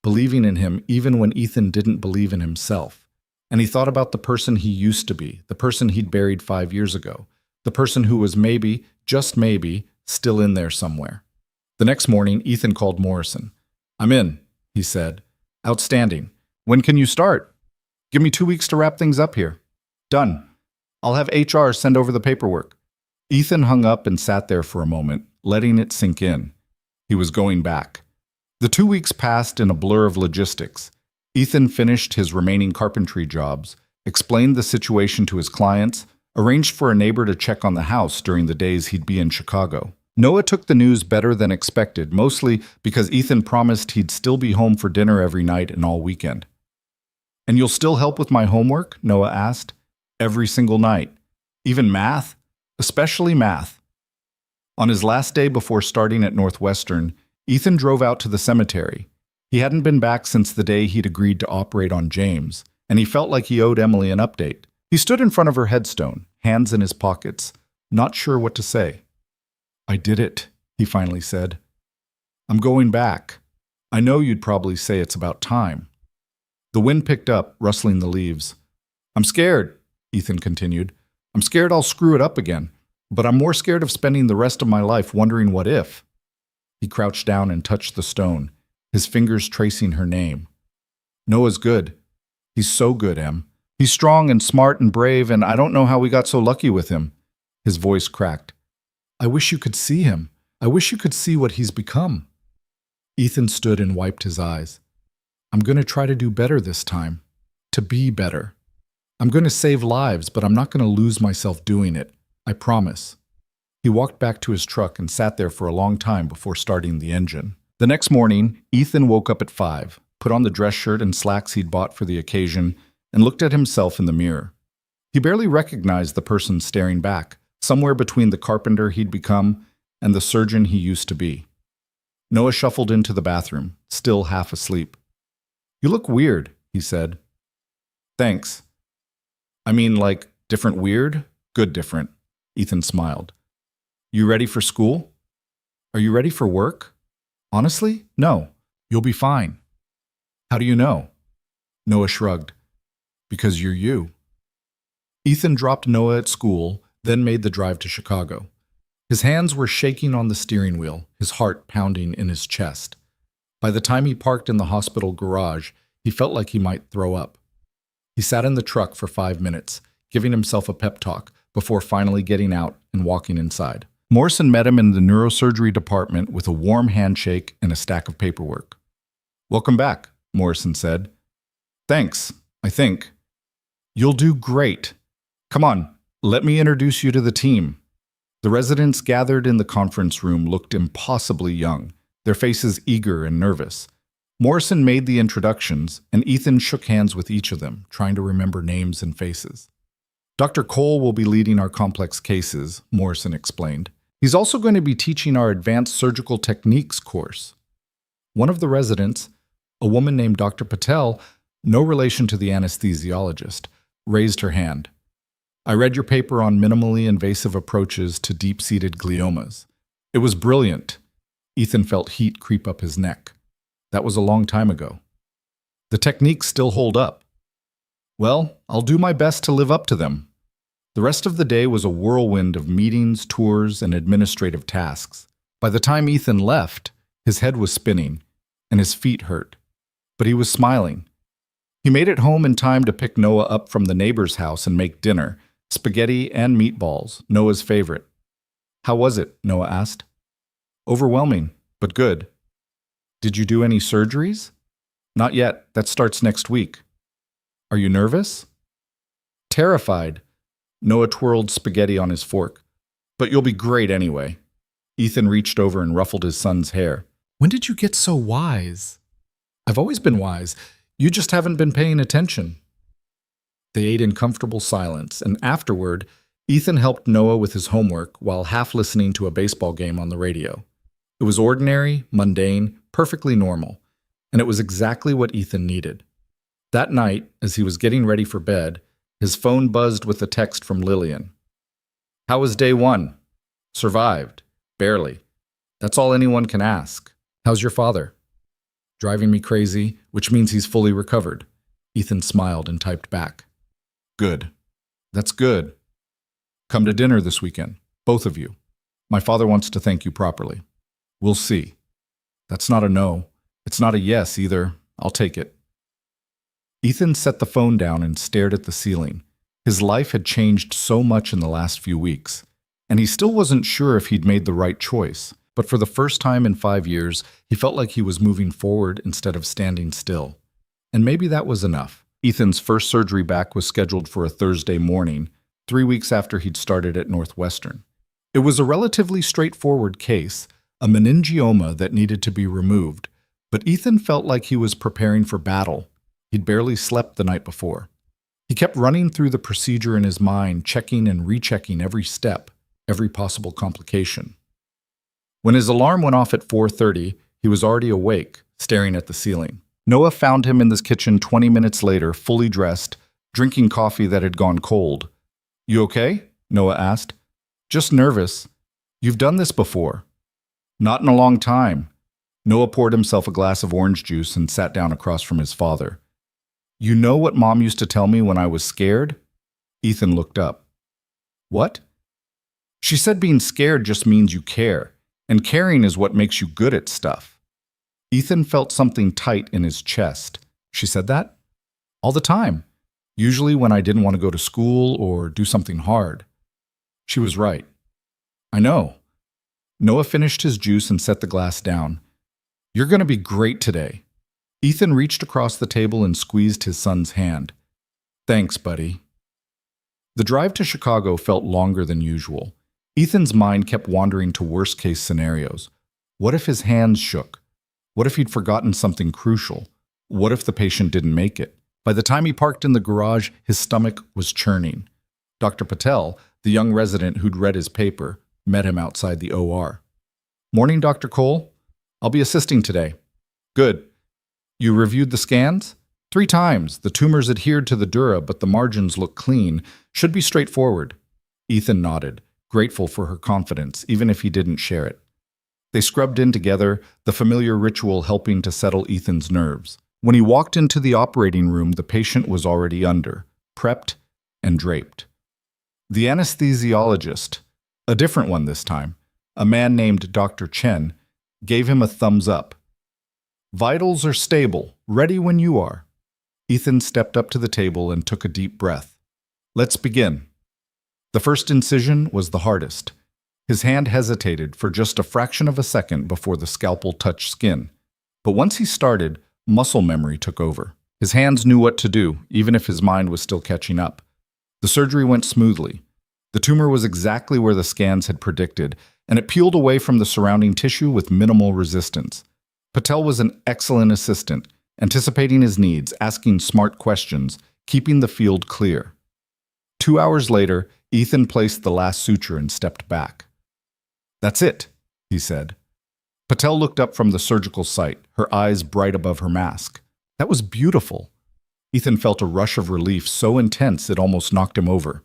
believing in him even when Ethan didn't believe in himself. And he thought about the person he used to be, the person he'd buried 5 years ago, the person who was maybe, just maybe, still in there somewhere. The next morning, Ethan called Morrison. "I'm in," he said. "Outstanding. When can you start?" "Give me 2 weeks to wrap things up here." "Done. I'll have HR send over the paperwork." Ethan hung up and sat there for a moment, letting it sink in. He was going back. The 2 weeks passed in a blur of logistics. Ethan finished his remaining carpentry jobs, explained the situation to his clients, arranged for a neighbor to check on the house during the days he'd be in Chicago. Noah took the news better than expected, mostly because Ethan promised he'd still be home for dinner every night and all weekend. "And you'll still help with my homework?" Noah asked. "Every single night. Even math? Especially math." On his last day before starting at Northwestern, Ethan drove out to the cemetery. He hadn't been back since the day he'd agreed to operate on James, and he felt like he owed Emily an update. He stood in front of her headstone, hands in his pockets, not sure what to say. "I did it," he finally said. "I'm going back. I know you'd probably say it's about time." The wind picked up, rustling the leaves. "I'm scared," Ethan continued. "I'm scared I'll screw it up again, but I'm more scared of spending the rest of my life wondering what if." He crouched down and touched the stone, his fingers tracing her name. "Noah's good. He's so good, Em. He's strong and smart and brave, and I don't know how we got so lucky with him." His voice cracked. "I wish you could see him. I wish you could see what he's become." Ethan stood and wiped his eyes. "I'm going to try to do better this time. To be better. I'm going to save lives, but I'm not going to lose myself doing it. I promise." He walked back to his truck and sat there for a long time before starting the engine. The next morning, Ethan woke up at 5, put on the dress shirt and slacks he'd bought for the occasion, and looked at himself in the mirror. He barely recognized the person staring back, somewhere between the carpenter he'd become and the surgeon he used to be. Noah shuffled into the bathroom, still half asleep. "You look weird," he said. "Thanks. I mean, like, different weird? Good different." Ethan smiled. "You ready for school? Are you ready for work?" "Honestly, no. You'll be fine." "How do you know?" Noah shrugged. "Because you're you." Ethan dropped Noah at school, then made the drive to Chicago. His hands were shaking on the steering wheel, his heart pounding in his chest. By the time he parked in the hospital garage, he felt like he might throw up. He sat in the truck for 5 minutes, giving himself a pep talk before finally getting out and walking inside. Morrison met him in the neurosurgery department with a warm handshake and a stack of paperwork. "Welcome back," Morrison said. "Thanks, I think." "You'll do great. Come on, let me introduce you to the team." The residents gathered in the conference room looked impossibly young, their faces eager and nervous. Morrison made the introductions, and Ethan shook hands with each of them, trying to remember names and faces. "Dr. Cole will be leading our complex cases," Morrison explained. "He's also going to be teaching our advanced surgical techniques course." One of the residents, a woman named Dr. Patel, no relation to the anesthesiologist, raised her hand. "I read your paper on minimally invasive approaches to deep-seated gliomas. It was brilliant." Ethan felt heat creep up his neck. That was a long time ago. "The techniques still hold up." "Well, I'll do my best to live up to them." The rest of the day was a whirlwind of meetings, tours, and administrative tasks. By the time Ethan left, his head was spinning, and his feet hurt. But he was smiling. He made it home in time to pick Noah up from the neighbor's house and make dinner, spaghetti and meatballs, Noah's favorite. "How was it?" Noah asked. "Overwhelming, but good." "Did you do any surgeries?" "Not yet. That starts next week." "Are you nervous?" "Terrified." Noah twirled spaghetti on his fork. "But you'll be great anyway." Ethan reached over and ruffled his son's hair. "When did you get so wise?" "I've always been wise. You just haven't been paying attention." They ate in comfortable silence, and afterward, Ethan helped Noah with his homework while half listening to a baseball game on the radio. It was ordinary, mundane, perfectly normal, and it was exactly what Ethan needed. That night, as he was getting ready for bed, his phone buzzed with a text from Lillian. "How was day 1? "Survived. Barely. That's all anyone can ask." "How's your father?" "Driving me crazy, which means he's fully recovered." Ethan smiled and typed back. "Good. That's good. Come to dinner this weekend, both of you. My father wants to thank you properly." "We'll see." "That's not a no. It's not a yes either. I'll take it." Ethan set the phone down and stared at the ceiling. His life had changed so much in the last few weeks, and he still wasn't sure if he'd made the right choice. But for the first time in 5 years, he felt like he was moving forward instead of standing still. And maybe that was enough. Ethan's first surgery back was scheduled for a Thursday morning, 3 weeks after he'd started at Northwestern. It was a relatively straightforward case, a meningioma that needed to be removed, but Ethan felt like he was preparing for battle. He'd barely slept the night before. He kept running through the procedure in his mind, checking and rechecking every step, every possible complication. When his alarm went off at 4:30, he was already awake, staring at the ceiling. Noah found him in the kitchen 20 minutes later, fully dressed, drinking coffee that had gone cold. "You okay?" Noah asked. "Just nervous. You've done this before." "Not in a long time." Noah poured himself a glass of orange juice and sat down across from his father. "You know what Mom used to tell me when I was scared?" Ethan looked up. "What?" "She said being scared just means you care, and caring is what makes you good at stuff." Ethan felt something tight in his chest. "She said that?" "All the time. Usually when I didn't want to go to school or do something hard." "She was right." "I know." Noah finished his juice and set the glass down. "You're going to be great today." Ethan reached across the table and squeezed his son's hand. "Thanks, buddy." The drive to Chicago felt longer than usual. Ethan's mind kept wandering to worst-case scenarios. What if his hands shook? What if he'd forgotten something crucial? What if the patient didn't make it? By the time he parked in the garage, his stomach was churning. Dr. Patel, the young resident who'd read his paper, met him outside the OR. "Morning, Dr. Cole. I'll be assisting today." "Good. You reviewed the scans?" 3 times. The tumors adhered to the dura, but the margins look clean. Should be straightforward." Ethan nodded, grateful for her confidence, even if he didn't share it. They scrubbed in together, the familiar ritual helping to settle Ethan's nerves. When he walked into the operating room, the patient was already under, prepped and draped. The anesthesiologist, a different one this time, a man named Dr. Chen, gave him a thumbs up. "Vitals are stable, ready when you are." Ethan stepped up to the table and took a deep breath. "Let's begin." The first incision was the hardest. His hand hesitated for just a fraction of a second before the scalpel touched skin. But once he started, muscle memory took over. His hands knew what to do, even if his mind was still catching up. The surgery went smoothly. The tumor was exactly where the scans had predicted, and it peeled away from the surrounding tissue with minimal resistance. Patel was an excellent assistant, anticipating his needs, asking smart questions, keeping the field clear. 2 hours later, Ethan placed the last suture and stepped back. "That's it," he said. Patel looked up from the surgical site, her eyes bright above her mask. "That was beautiful." Ethan felt a rush of relief so intense it almost knocked him over.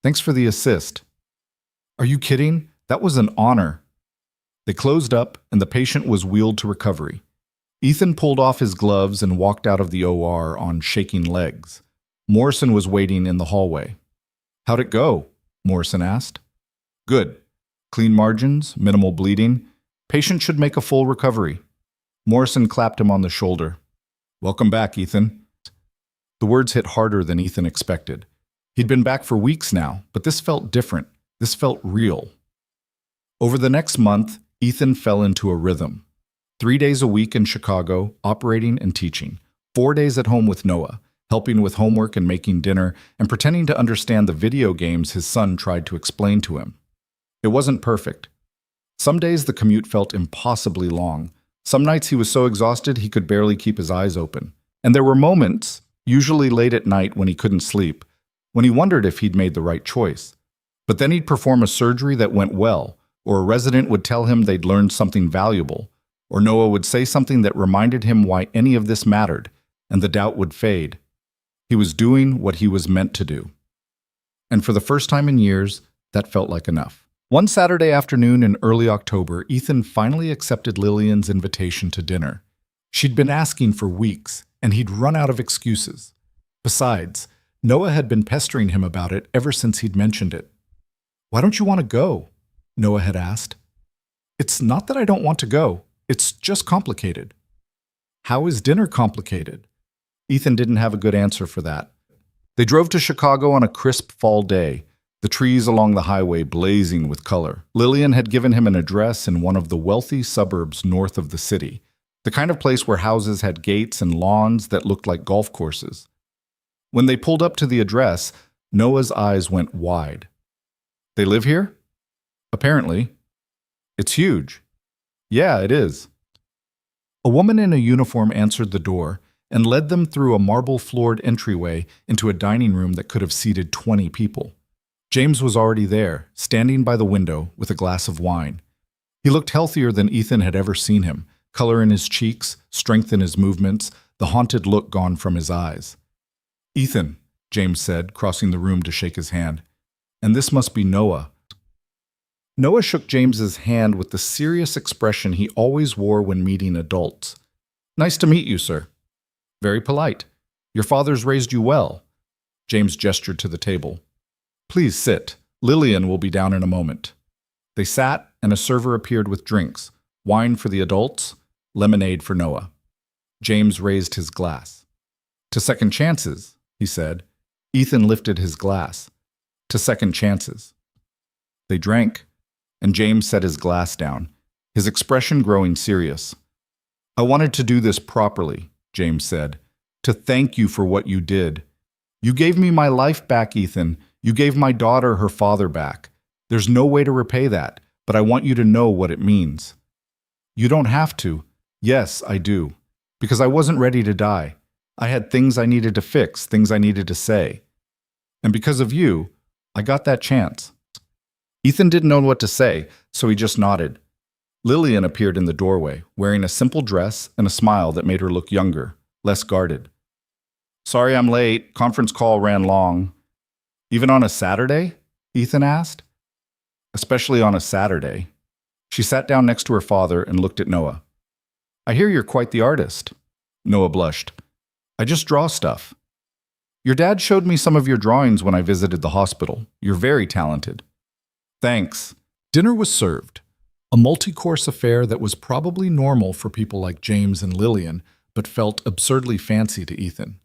"Thanks for the assist." "Are you kidding? That was an honor." They closed up, and the patient was wheeled to recovery. Ethan pulled off his gloves and walked out of the OR on shaking legs. Morrison was waiting in the hallway. "How'd it go?" Morrison asked. "Good. Clean margins, minimal bleeding. Patient should make a full recovery." Morrison clapped him on the shoulder. "Welcome back, Ethan." The words hit harder than Ethan expected. He'd been back for weeks now, but this felt different. This felt real. Over the next month, Ethan fell into a rhythm. 3 days a week in Chicago, operating and teaching. 4 days at home with Noah, helping with homework and making dinner, and pretending to understand the video games his son tried to explain to him. It wasn't perfect. Some days the commute felt impossibly long. Some nights he was so exhausted he could barely keep his eyes open. And there were moments, usually late at night when he couldn't sleep, when he wondered if he'd made the right choice. But then he'd perform a surgery that went well, or a resident would tell him they'd learned something valuable, or Noah would say something that reminded him why any of this mattered, and the doubt would fade. He was doing what he was meant to do. And for the first time in years, that felt like enough. One Saturday afternoon in early October, Ethan finally accepted Lillian's invitation to dinner. She'd been asking for weeks, and he'd run out of excuses. Besides, Noah had been pestering him about it ever since he'd mentioned it. "Why don't you want to go?" Noah had asked. "It's not that I don't want to go. It's just complicated." "How is dinner complicated?" Ethan didn't have a good answer for that. They drove to Chicago on a crisp fall day, the trees along the highway blazing with color. Lillian had given him an address in one of the wealthy suburbs north of the city, the kind of place where houses had gates and lawns that looked like golf courses. When they pulled up to the address, Noah's eyes went wide. "They live here?" "Apparently." "It's huge." "Yeah, it is." A woman in a uniform answered the door and led them through a marble-floored entryway into a dining room that could have seated 20 people. James was already there, standing by the window with a glass of wine. He looked healthier than Ethan had ever seen him, color in his cheeks, strength in his movements, the haunted look gone from his eyes. "Ethan," James said, crossing the room to shake his hand. "And this must be Noah." Noah shook James's hand with the serious expression he always wore when meeting adults. "Nice to meet you, sir." "Very polite. Your father's raised you well." James gestured to the table. "Please sit. Lillian will be down in a moment." They sat, and a server appeared with drinks, wine for the adults, lemonade for Noah. James raised his glass. "To second chances," he said. Ethan lifted his glass. "To second chances." They drank, and James set his glass down, his expression growing serious. "I wanted to do this properly," James said, "to thank you for what you did. You gave me my life back, Ethan. You gave my daughter her father back. There's no way to repay that, but I want you to know what it means." "You don't have to." "Yes, I do. Because I wasn't ready to die. I had things I needed to fix, things I needed to say. And because of you, I got that chance." Ethan didn't know what to say, so he just nodded. Lillian appeared in the doorway, wearing a simple dress and a smile that made her look younger, less guarded. "Sorry I'm late. Conference call ran long." "Even on a Saturday?" Ethan asked. "Especially on a Saturday." She sat down next to her father and looked at Noah. "I hear you're quite the artist." Noah blushed. "I just draw stuff." "Your dad showed me some of your drawings when I visited the hospital. You're very talented." "Thanks." Dinner was served, a multi-course affair that was probably normal for people like James and Lillian, but felt absurdly fancy to Ethan.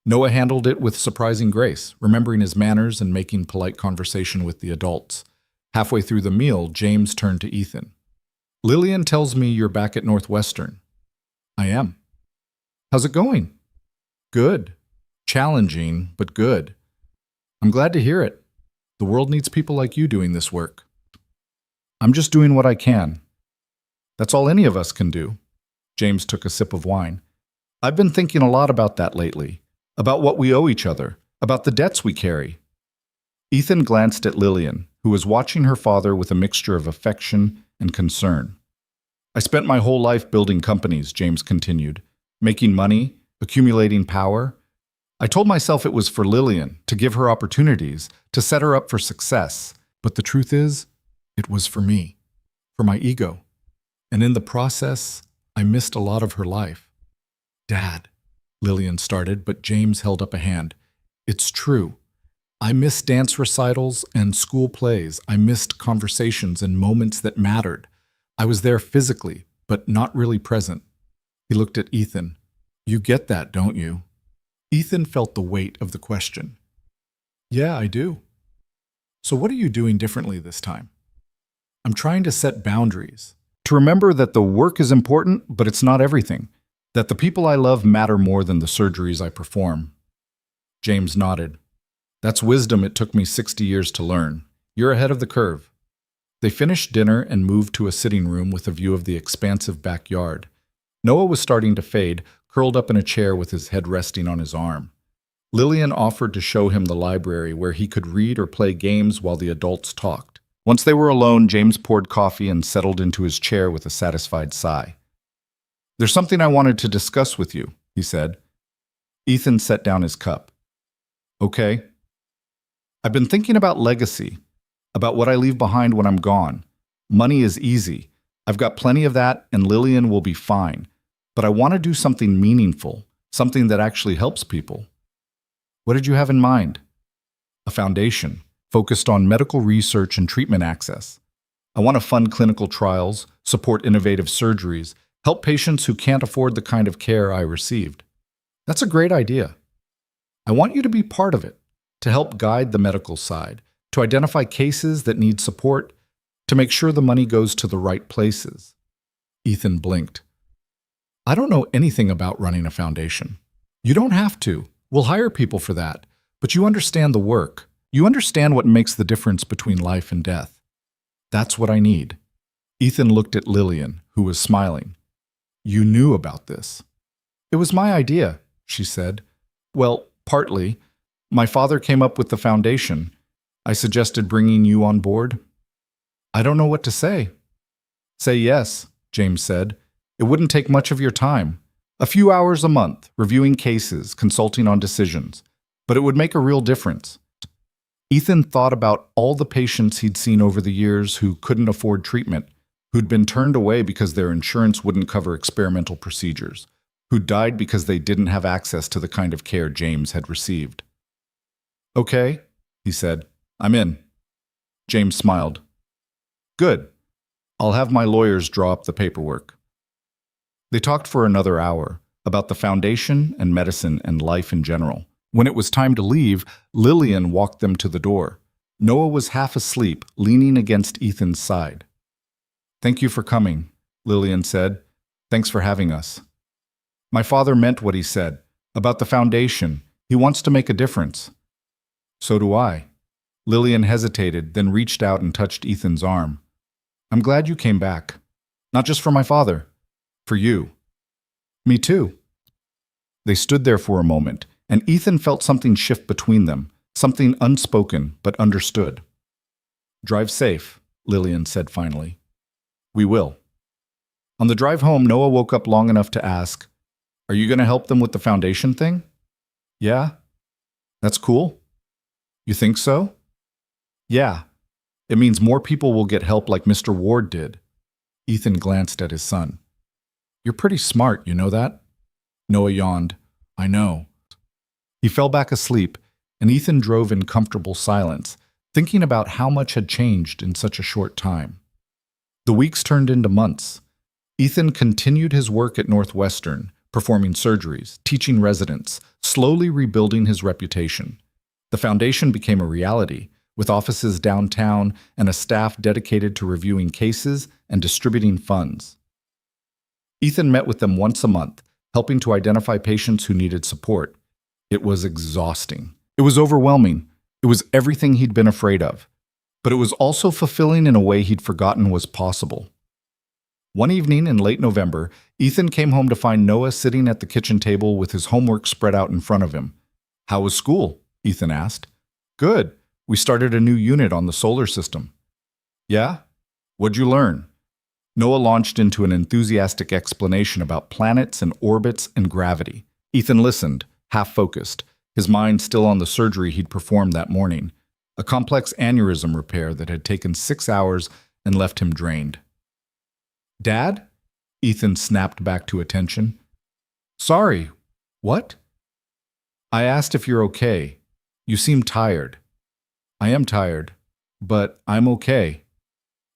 Noah handled it with surprising grace, remembering his manners and making polite conversation with the adults. Halfway through the meal, James turned to Ethan. "Lillian tells me you're back at Northwestern." "I am." "How's it going?" "Good. Challenging, but good." "I'm glad to hear it. The world needs people like you doing this work." "I'm just doing what I can." "That's all any of us can do." James took a sip of wine. "I've been thinking a lot about that lately, about what we owe each other, about the debts we carry." Ethan glanced at Lillian, who was watching her father with a mixture of affection and concern. "I spent my whole life building companies," James continued, "making money, accumulating power. I told myself it was for Lillian, to give her opportunities, to set her up for success. But the truth is, it was for me, for my ego. And in the process, I missed a lot of her life." "Dad," Lillian started, but James held up a hand. "It's true. I missed dance recitals and school plays. I missed conversations and moments that mattered. I was there physically, but not really present." He looked at Ethan. "You get that, don't you?" Ethan felt the weight of the question. "Yeah, I do." "So what are you doing differently this time?" "I'm trying to set boundaries. To remember that the work is important, but it's not everything. That the people I love matter more than the surgeries I perform." James nodded. "That's wisdom it took me 60 years to learn. You're ahead of the curve." They finished dinner and moved to a sitting room with a view of the expansive backyard. Noah was starting to fade, curled up in a chair with his head resting on his arm. Lillian offered to show him the library where he could read or play games while the adults talked. Once they were alone, James poured coffee and settled into his chair with a satisfied sigh. "There's something I wanted to discuss with you," he said. Ethan set down his cup. "Okay." "I've been thinking about legacy, about what I leave behind when I'm gone. Money is easy. I've got plenty of that, and Lillian will be fine. But I want to do something meaningful, something that actually helps people." "What did you have in mind?" "A foundation, focused on medical research and treatment access. I want to fund clinical trials, support innovative surgeries, help patients who can't afford the kind of care I received." "That's a great idea. I want you to be part of it, to help guide the medical side, to identify cases that need support, to make sure the money goes to the right places." Ethan blinked. "I don't know anything about running a foundation." "You don't have to. We'll hire people for that. But you understand the work. You understand what makes the difference between life and death. That's what I need." Ethan looked at Lillian, who was smiling. "You knew about this." "It was my idea," she said. "Well, partly. My father came up with the foundation. I suggested bringing you on board." "I don't know what to say." "Say yes," James said. It wouldn't take much of your time. A few hours a month, reviewing cases, consulting on decisions. But it would make a real difference. Ethan thought about all the patients he'd seen over the years who couldn't afford treatment, who'd been turned away because their insurance wouldn't cover experimental procedures, who died because they didn't have access to the kind of care James had received. "Okay," he said. "I'm in." James smiled. "Good. I'll have my lawyers draw up the paperwork." They talked for another hour about the foundation and medicine and life in general. When it was time to leave, Lillian walked them to the door. Noah was half asleep, leaning against Ethan's side. "Thank you for coming," Lillian said. "Thanks for having us." "My father meant what he said. About the foundation. He wants to make a difference." "So do I." Lillian hesitated, then reached out and touched Ethan's arm. "I'm glad you came back. Not just for my father. For you." "Me too." They stood there for a moment, and Ethan felt something shift between them, something unspoken but understood. "Drive safe," Lillian said finally. "We will." On the drive home, Noah woke up long enough to ask, "Are you going to help them with the foundation thing?" "Yeah." "That's cool." "You think so?" "Yeah. It means more people will get help like Mr. Ward did." Ethan glanced at his son. "You're pretty smart, you know that?" Noah yawned. "I know." He fell back asleep, and Ethan drove in comfortable silence, thinking about how much had changed in such a short time. The weeks turned into months. Ethan continued his work at Northwestern, performing surgeries, teaching residents, slowly rebuilding his reputation. The foundation became a reality, with offices downtown and a staff dedicated to reviewing cases and distributing funds. Ethan met with them once a month, helping to identify patients who needed support. It was exhausting. It was overwhelming. It was everything he'd been afraid of. But it was also fulfilling in a way he'd forgotten was possible. One evening in late November, Ethan came home to find Noah sitting at the kitchen table with his homework spread out in front of him. "How was school?" Ethan asked. "Good. We started a new unit on the solar system." "Yeah? What'd you learn?" Noah launched into an enthusiastic explanation about planets and orbits and gravity. Ethan listened, half-focused, his mind still on the surgery he'd performed that morning, a complex aneurysm repair that had taken 6 hours and left him drained. "Dad?" Ethan snapped back to attention. "Sorry, what?" "I asked if you're okay. You seem tired." "I am tired, but I'm okay."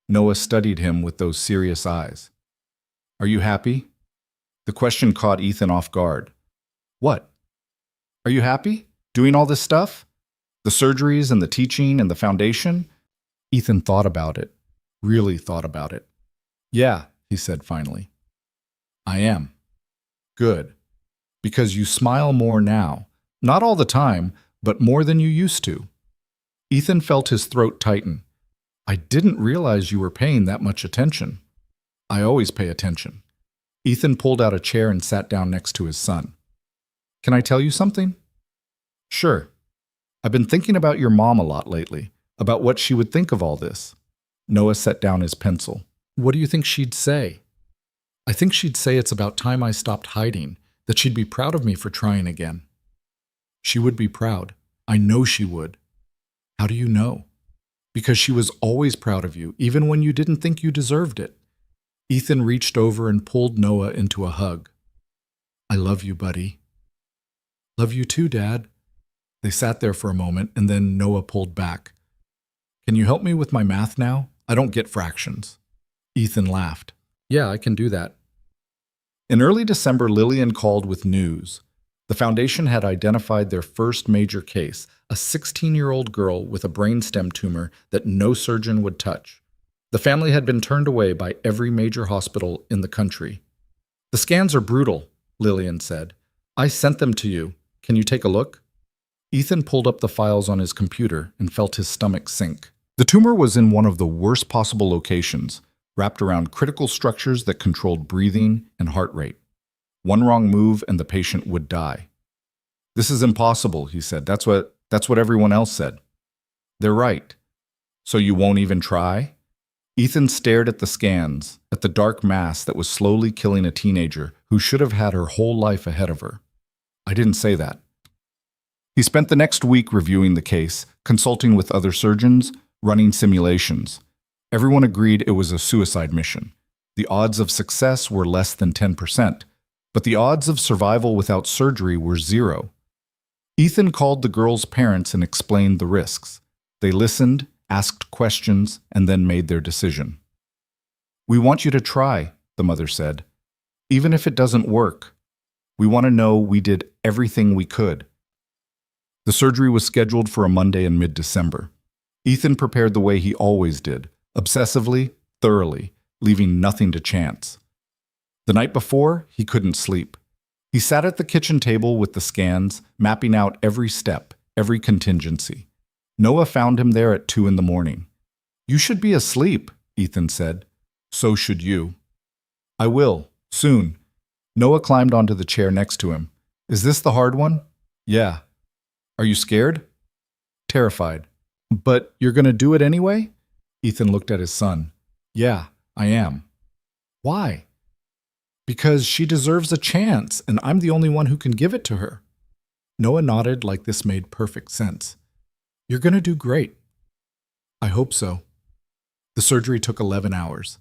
Noah studied him with those serious eyes. "Are you happy?" The question caught Ethan off guard. "What? Are you happy? Doing all this stuff? The surgeries and the teaching and the foundation?" Ethan thought about it, really thought about it. "Yeah," he said finally. "I am." "Good. Because you smile more now. Not all the time, but more than you used to." Ethan felt his throat tighten. "I didn't realize you were paying that much attention." "I always pay attention." Ethan pulled out a chair and sat down next to his son. "Can I tell you something?" "Sure. I've been thinking about your mom a lot lately, about what she would think of all this." Noah set down his pencil. "What do you think she'd say?" "I think she'd say it's about time I stopped hiding, that she'd be proud of me for trying again." "She would be proud. I know she would." "How do you know?" "Because she was always proud of you, even when you didn't think you deserved it." Ethan reached over and pulled Noah into a hug. "I love you, buddy." "Love you too, Dad." They sat there for a moment, and then Noah pulled back. "Can you help me with my math now? I don't get fractions." Ethan laughed. "Yeah, I can do that." In early December, Lillian called with news. The foundation had identified their first major case, a 16-year-old girl with a brainstem tumor that no surgeon would touch. The family had been turned away by every major hospital in the country. "The scans are brutal," Lillian said. "I sent them to you. Can you take a look?" Ethan pulled up the files on his computer and felt his stomach sink. The tumor was in one of the worst possible locations, wrapped around critical structures that controlled breathing and heart rate. One wrong move and the patient would die. "This is impossible," he said. That's what everyone else said." "They're right. So you won't even try?" Ethan stared at the scans, at the dark mass that was slowly killing a teenager who should have had her whole life ahead of her. I didn't say that. He spent the next week reviewing the case, consulting with other surgeons, running simulations. Everyone agreed it was a suicide mission. The odds of success were less than 10%, but the odds of survival without surgery were 0. Ethan called the girl's parents and explained the risks. They listened, asked questions, and then made their decision. "We want you to try," the mother said. "Even if it doesn't work, we want to know we did everything we could." The surgery was scheduled for a Monday in mid-December. Ethan prepared the way he always did, obsessively, thoroughly, leaving nothing to chance. The night before, he couldn't sleep. He sat at the kitchen table with the scans, mapping out every step, every contingency. Noah found him there at 2 in the morning. "You should be asleep," Ethan said. "So should you." "I will, soon." Noah climbed onto the chair next to him. "Is this the hard one?" "Yeah." "Are you scared?" "Terrified." "But you're going to do it anyway?" Ethan looked at his son. "Yeah, I am." "Why?" "Because she deserves a chance, and I'm the only one who can give it to her." Noah nodded like this made perfect sense. "You're going to do great." "I hope so." The surgery took 11 hours.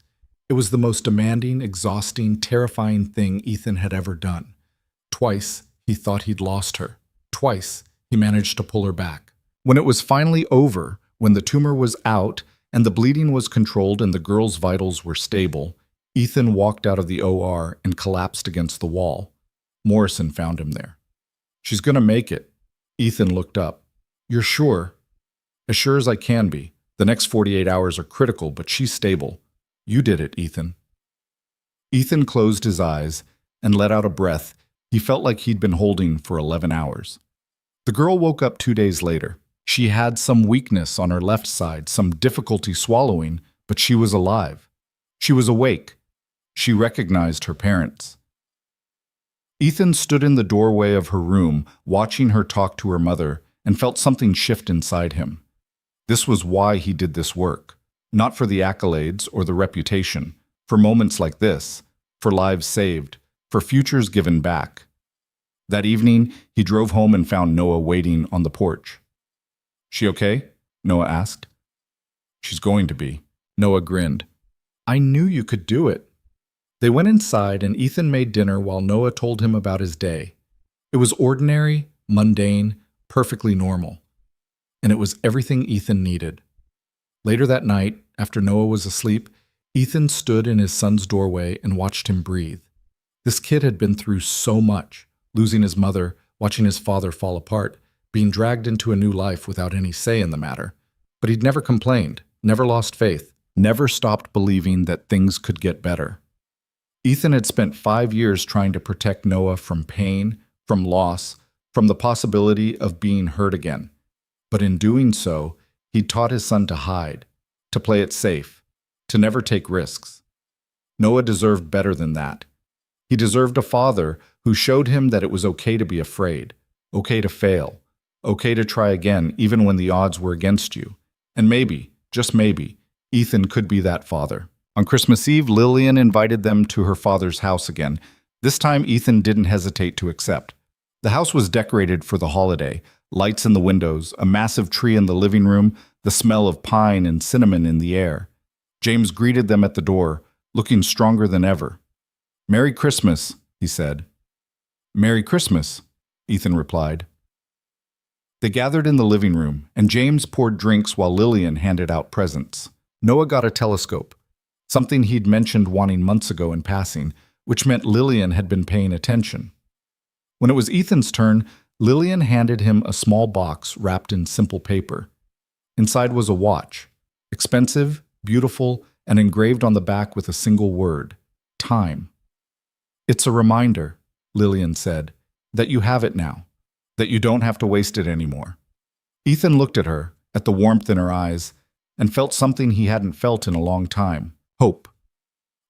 It was the most demanding, exhausting, terrifying thing Ethan had ever done. Twice, he thought he'd lost her. Twice, he managed to pull her back. When it was finally over, when the tumor was out and the bleeding was controlled and the girl's vitals were stable, Ethan walked out of the OR and collapsed against the wall. Morrison found him there. "She's going to make it." Ethan looked up. "You're sure?" "As sure as I can be. The next 48 hours are critical, but she's stable. You did it, Ethan." Ethan closed his eyes and let out a breath he felt like he'd been holding for 11 hours. The girl woke up 2 days later. She had some weakness on her left side, some difficulty swallowing, but she was alive. She was awake. She recognized her parents. Ethan stood in the doorway of her room, watching her talk to her mother, and felt something shift inside him. This was why he did this work. Not for the accolades or the reputation, for moments like this, for lives saved, for futures given back. That evening, he drove home and found Noah waiting on the porch. "She okay?" Noah asked. "She's going to be." Noah grinned. "I knew you could do it." They went inside and Ethan made dinner while Noah told him about his day. It was ordinary, mundane, perfectly normal. And it was everything Ethan needed. Later that night, after Noah was asleep, Ethan stood in his son's doorway and watched him breathe. This kid had been through so much, losing his mother, watching his father fall apart, being dragged into a new life without any say in the matter. But he'd never complained, never lost faith, never stopped believing that things could get better. Ethan had spent 5 years trying to protect Noah from pain, from loss, from the possibility of being hurt again. But in doing so, he taught his son to hide, to play it safe, to never take risks. Noah deserved better than that. He deserved a father who showed him that it was okay to be afraid, okay to fail, okay to try again even when the odds were against you. And maybe, just maybe, Ethan could be that father. On Christmas Eve, Lillian invited them to her father's house again. This time, Ethan didn't hesitate to accept. The house was decorated for the holiday. Lights in the windows, a massive tree in the living room, the smell of pine and cinnamon in the air. James greeted them at the door, looking stronger than ever. "Merry Christmas," he said. "Merry Christmas," Ethan replied. They gathered in the living room, and James poured drinks while Lillian handed out presents. Noah got a telescope, something he'd mentioned wanting months ago in passing, which meant Lillian had been paying attention. When it was Ethan's turn, Lillian handed him a small box wrapped in simple paper. Inside was a watch, expensive, beautiful, and engraved on the back with a single word, time. "It's a reminder," Lillian said, "that you have it now, that you don't have to waste it anymore." Ethan looked at her, at the warmth in her eyes, and felt something he hadn't felt in a long time, hope.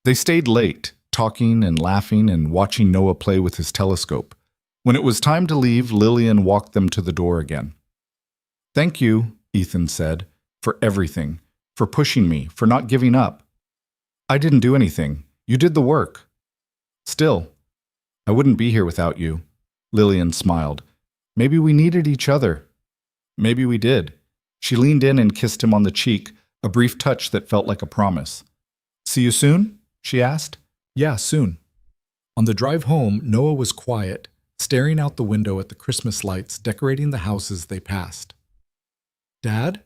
They stayed late, talking and laughing and watching Noah play with his telescope. When it was time to leave, Lillian walked them to the door again. "Thank you," Ethan said, "for everything. for pushing me, for not giving up. I didn't do anything. You did the work. Still, I wouldn't be here without you. Lillian smiled. Maybe we needed each other. Maybe we did. She leaned in and kissed him on the cheek, a brief touch that felt like a promise. See you soon? She asked. Yeah, soon. On the drive home, Noah was quiet, staring out the window at the Christmas lights decorating the houses they passed. Dad?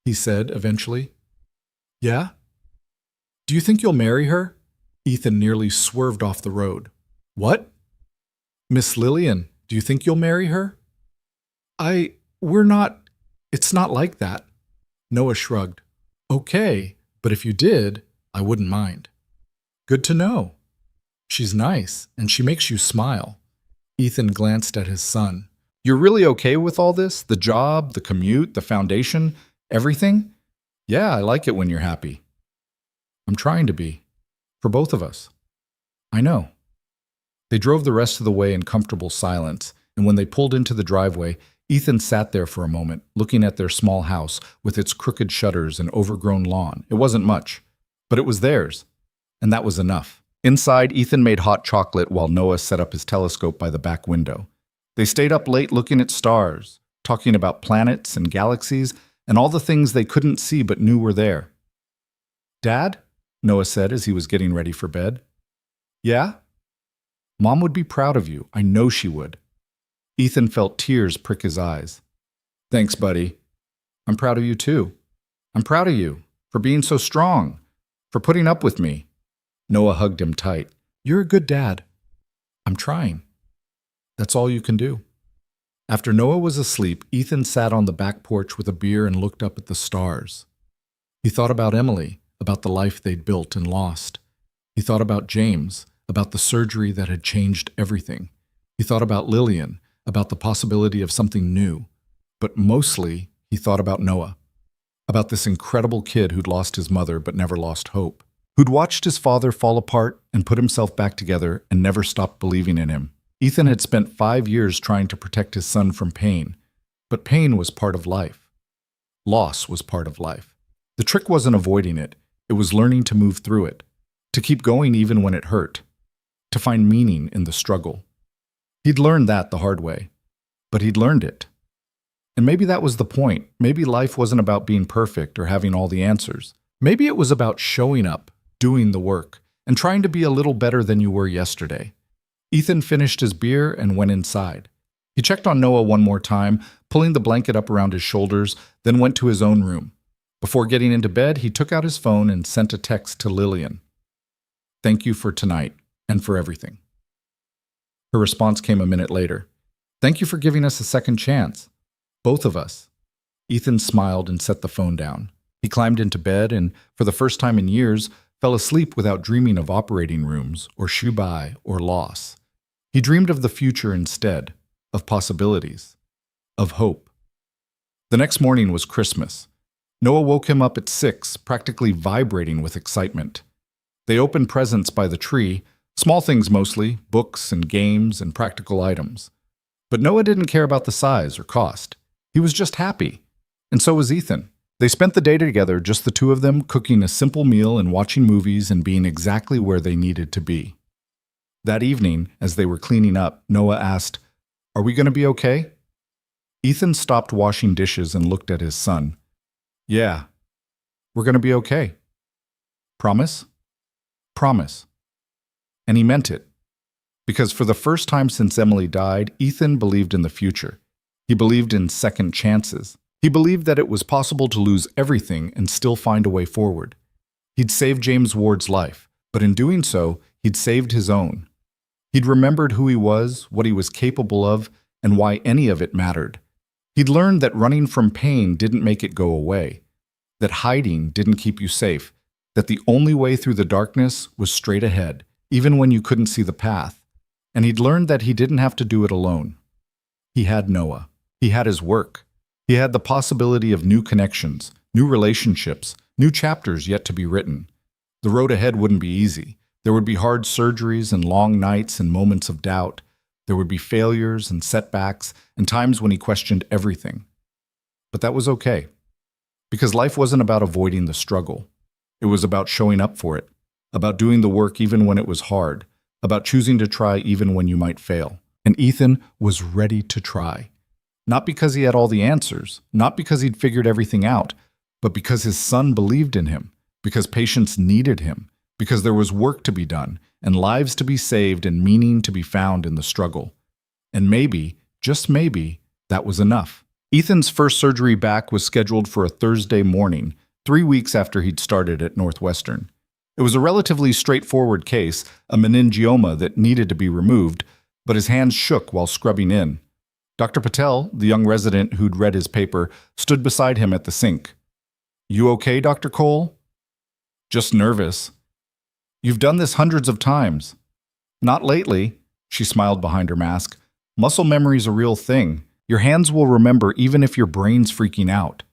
He said eventually. Yeah? Do you think you'll marry her? Ethan nearly swerved off the road. What? Miss Lillian, do you think you'll marry her? It's not like that. Noah shrugged. Okay, but if you did, I wouldn't mind. Good to know. She's nice, and she makes you smile. Ethan glanced at his son. You're really okay with all this? The job, the commute, the foundation, everything? Yeah, I like it when you're happy. I'm trying to be. For both of us. I know. They drove the rest of the way in comfortable silence, and when they pulled into the driveway, Ethan sat there for a moment, looking at their small house with its crooked shutters and overgrown lawn. It wasn't much, but it was theirs, and that was enough. Inside, Ethan made hot chocolate while Noah set up his telescope by the back window. They stayed up late looking at stars, talking about planets and galaxies and all the things they couldn't see but knew were there. Dad? Noah said as he was getting ready for bed. Yeah? Mom would be proud of you. I know she would. Ethan felt tears prick his eyes. Thanks, buddy. I'm proud of you too. I'm proud of you for being so strong, for putting up with me. Noah hugged him tight. You're a good dad. I'm trying. That's all you can do. After Noah was asleep, Ethan sat on the back porch with a beer and looked up at the stars. He thought about Emily, about the life they'd built and lost. He thought about James, about the surgery that had changed everything. He thought about Lillian, about the possibility of something new. But mostly, he thought about Noah, about this incredible kid who'd lost his mother but never lost hope, who'd watched his father fall apart and put himself back together and never stopped believing in him. Ethan had spent 5 years trying to protect his son from pain, but pain was part of life. Loss was part of life. The trick wasn't avoiding it, it was learning to move through it, to keep going even when it hurt, to find meaning in the struggle. He'd learned that the hard way, but he'd learned it. And maybe that was the point. Maybe life wasn't about being perfect or having all the answers. Maybe it was about showing up, doing the work, and trying to be a little better than you were yesterday. Ethan finished his beer and went inside. He checked on Noah one more time, pulling the blanket up around his shoulders, then went to his own room. Before getting into bed, he took out his phone and sent a text to Lillian. Thank you for tonight and for everything. Her response came a minute later. Thank you for giving us a second chance. Both of us. Ethan smiled and set the phone down. He climbed into bed and, for the first time in years, fell asleep without dreaming of operating rooms or Shubai or loss. He dreamed of the future instead, of possibilities, of hope. The next morning was Christmas. Noah woke him up at 6, practically vibrating with excitement. They opened presents by the tree, small things mostly, books and games and practical items. But Noah didn't care about the size or cost. He was just happy. And so was Ethan. They spent the day together, just the two of them, cooking a simple meal and watching movies and being exactly where they needed to be. That evening, as they were cleaning up, Noah asked, Are we going to be okay? Ethan stopped washing dishes and looked at his son. Yeah, we're going to be okay. Promise? Promise. And he meant it. Because for the first time since Emily died, Ethan believed in the future. He believed in second chances. He believed that it was possible to lose everything and still find a way forward. He'd saved James Ward's life, but in doing so, he'd saved his own. He'd remembered who he was, what he was capable of, and why any of it mattered. He'd learned that running from pain didn't make it go away, that hiding didn't keep you safe, that the only way through the darkness was straight ahead, even when you couldn't see the path. And he'd learned that he didn't have to do it alone. He had Noah. He had his work. He had the possibility of new connections, new relationships, new chapters yet to be written. The road ahead wouldn't be easy. There would be hard surgeries and long nights and moments of doubt. There would be failures and setbacks and times when he questioned everything. But that was okay, Because life wasn't about avoiding the struggle. It was about showing up for it, about doing the work even when it was hard, about choosing to try even when you might fail. And Ethan was ready to try. Not because he had all the answers, not because he'd figured everything out, but because his son believed in him, because patients needed him, because there was work to be done, and lives to be saved and meaning to be found in the struggle. And maybe, just maybe, that was enough. Ethan's first surgery back was scheduled for a Thursday morning, 3 weeks after he'd started at Northwestern. It was a relatively straightforward case, a meningioma that needed to be removed, but his hands shook while scrubbing in. Dr. Patel, the young resident who'd read his paper, stood beside him at the sink. "You okay, Dr. Cole?" "Just nervous." "You've done this hundreds of times." "Not lately," she smiled behind her mask. "Muscle memory's a real thing. Your hands will remember even if your brain's freaking out."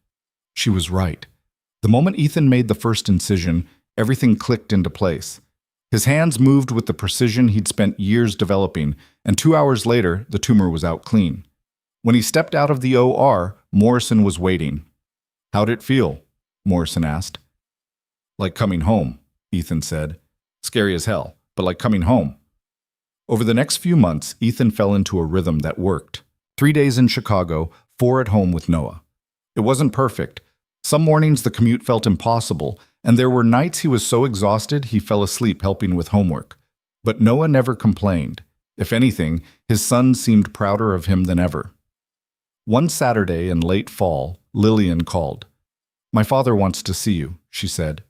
She was right. The moment Ethan made the first incision, everything clicked into place. His hands moved with the precision he'd spent years developing, and 2 hours later, the tumor was out clean. When he stepped out of the OR, Morrison was waiting. "How'd it feel?" Morrison asked. "Like coming home," Ethan said. "Scary as hell, but like coming home." Over the next few months, Ethan fell into a rhythm that worked. 3 days in Chicago, 4 at home with Noah. It wasn't perfect. Some mornings the commute felt impossible, and there were nights he was so exhausted he fell asleep helping with homework. But Noah never complained. If anything, his son seemed prouder of him than ever. One Saturday in late fall, Lillian called. "My father wants to see you," she said.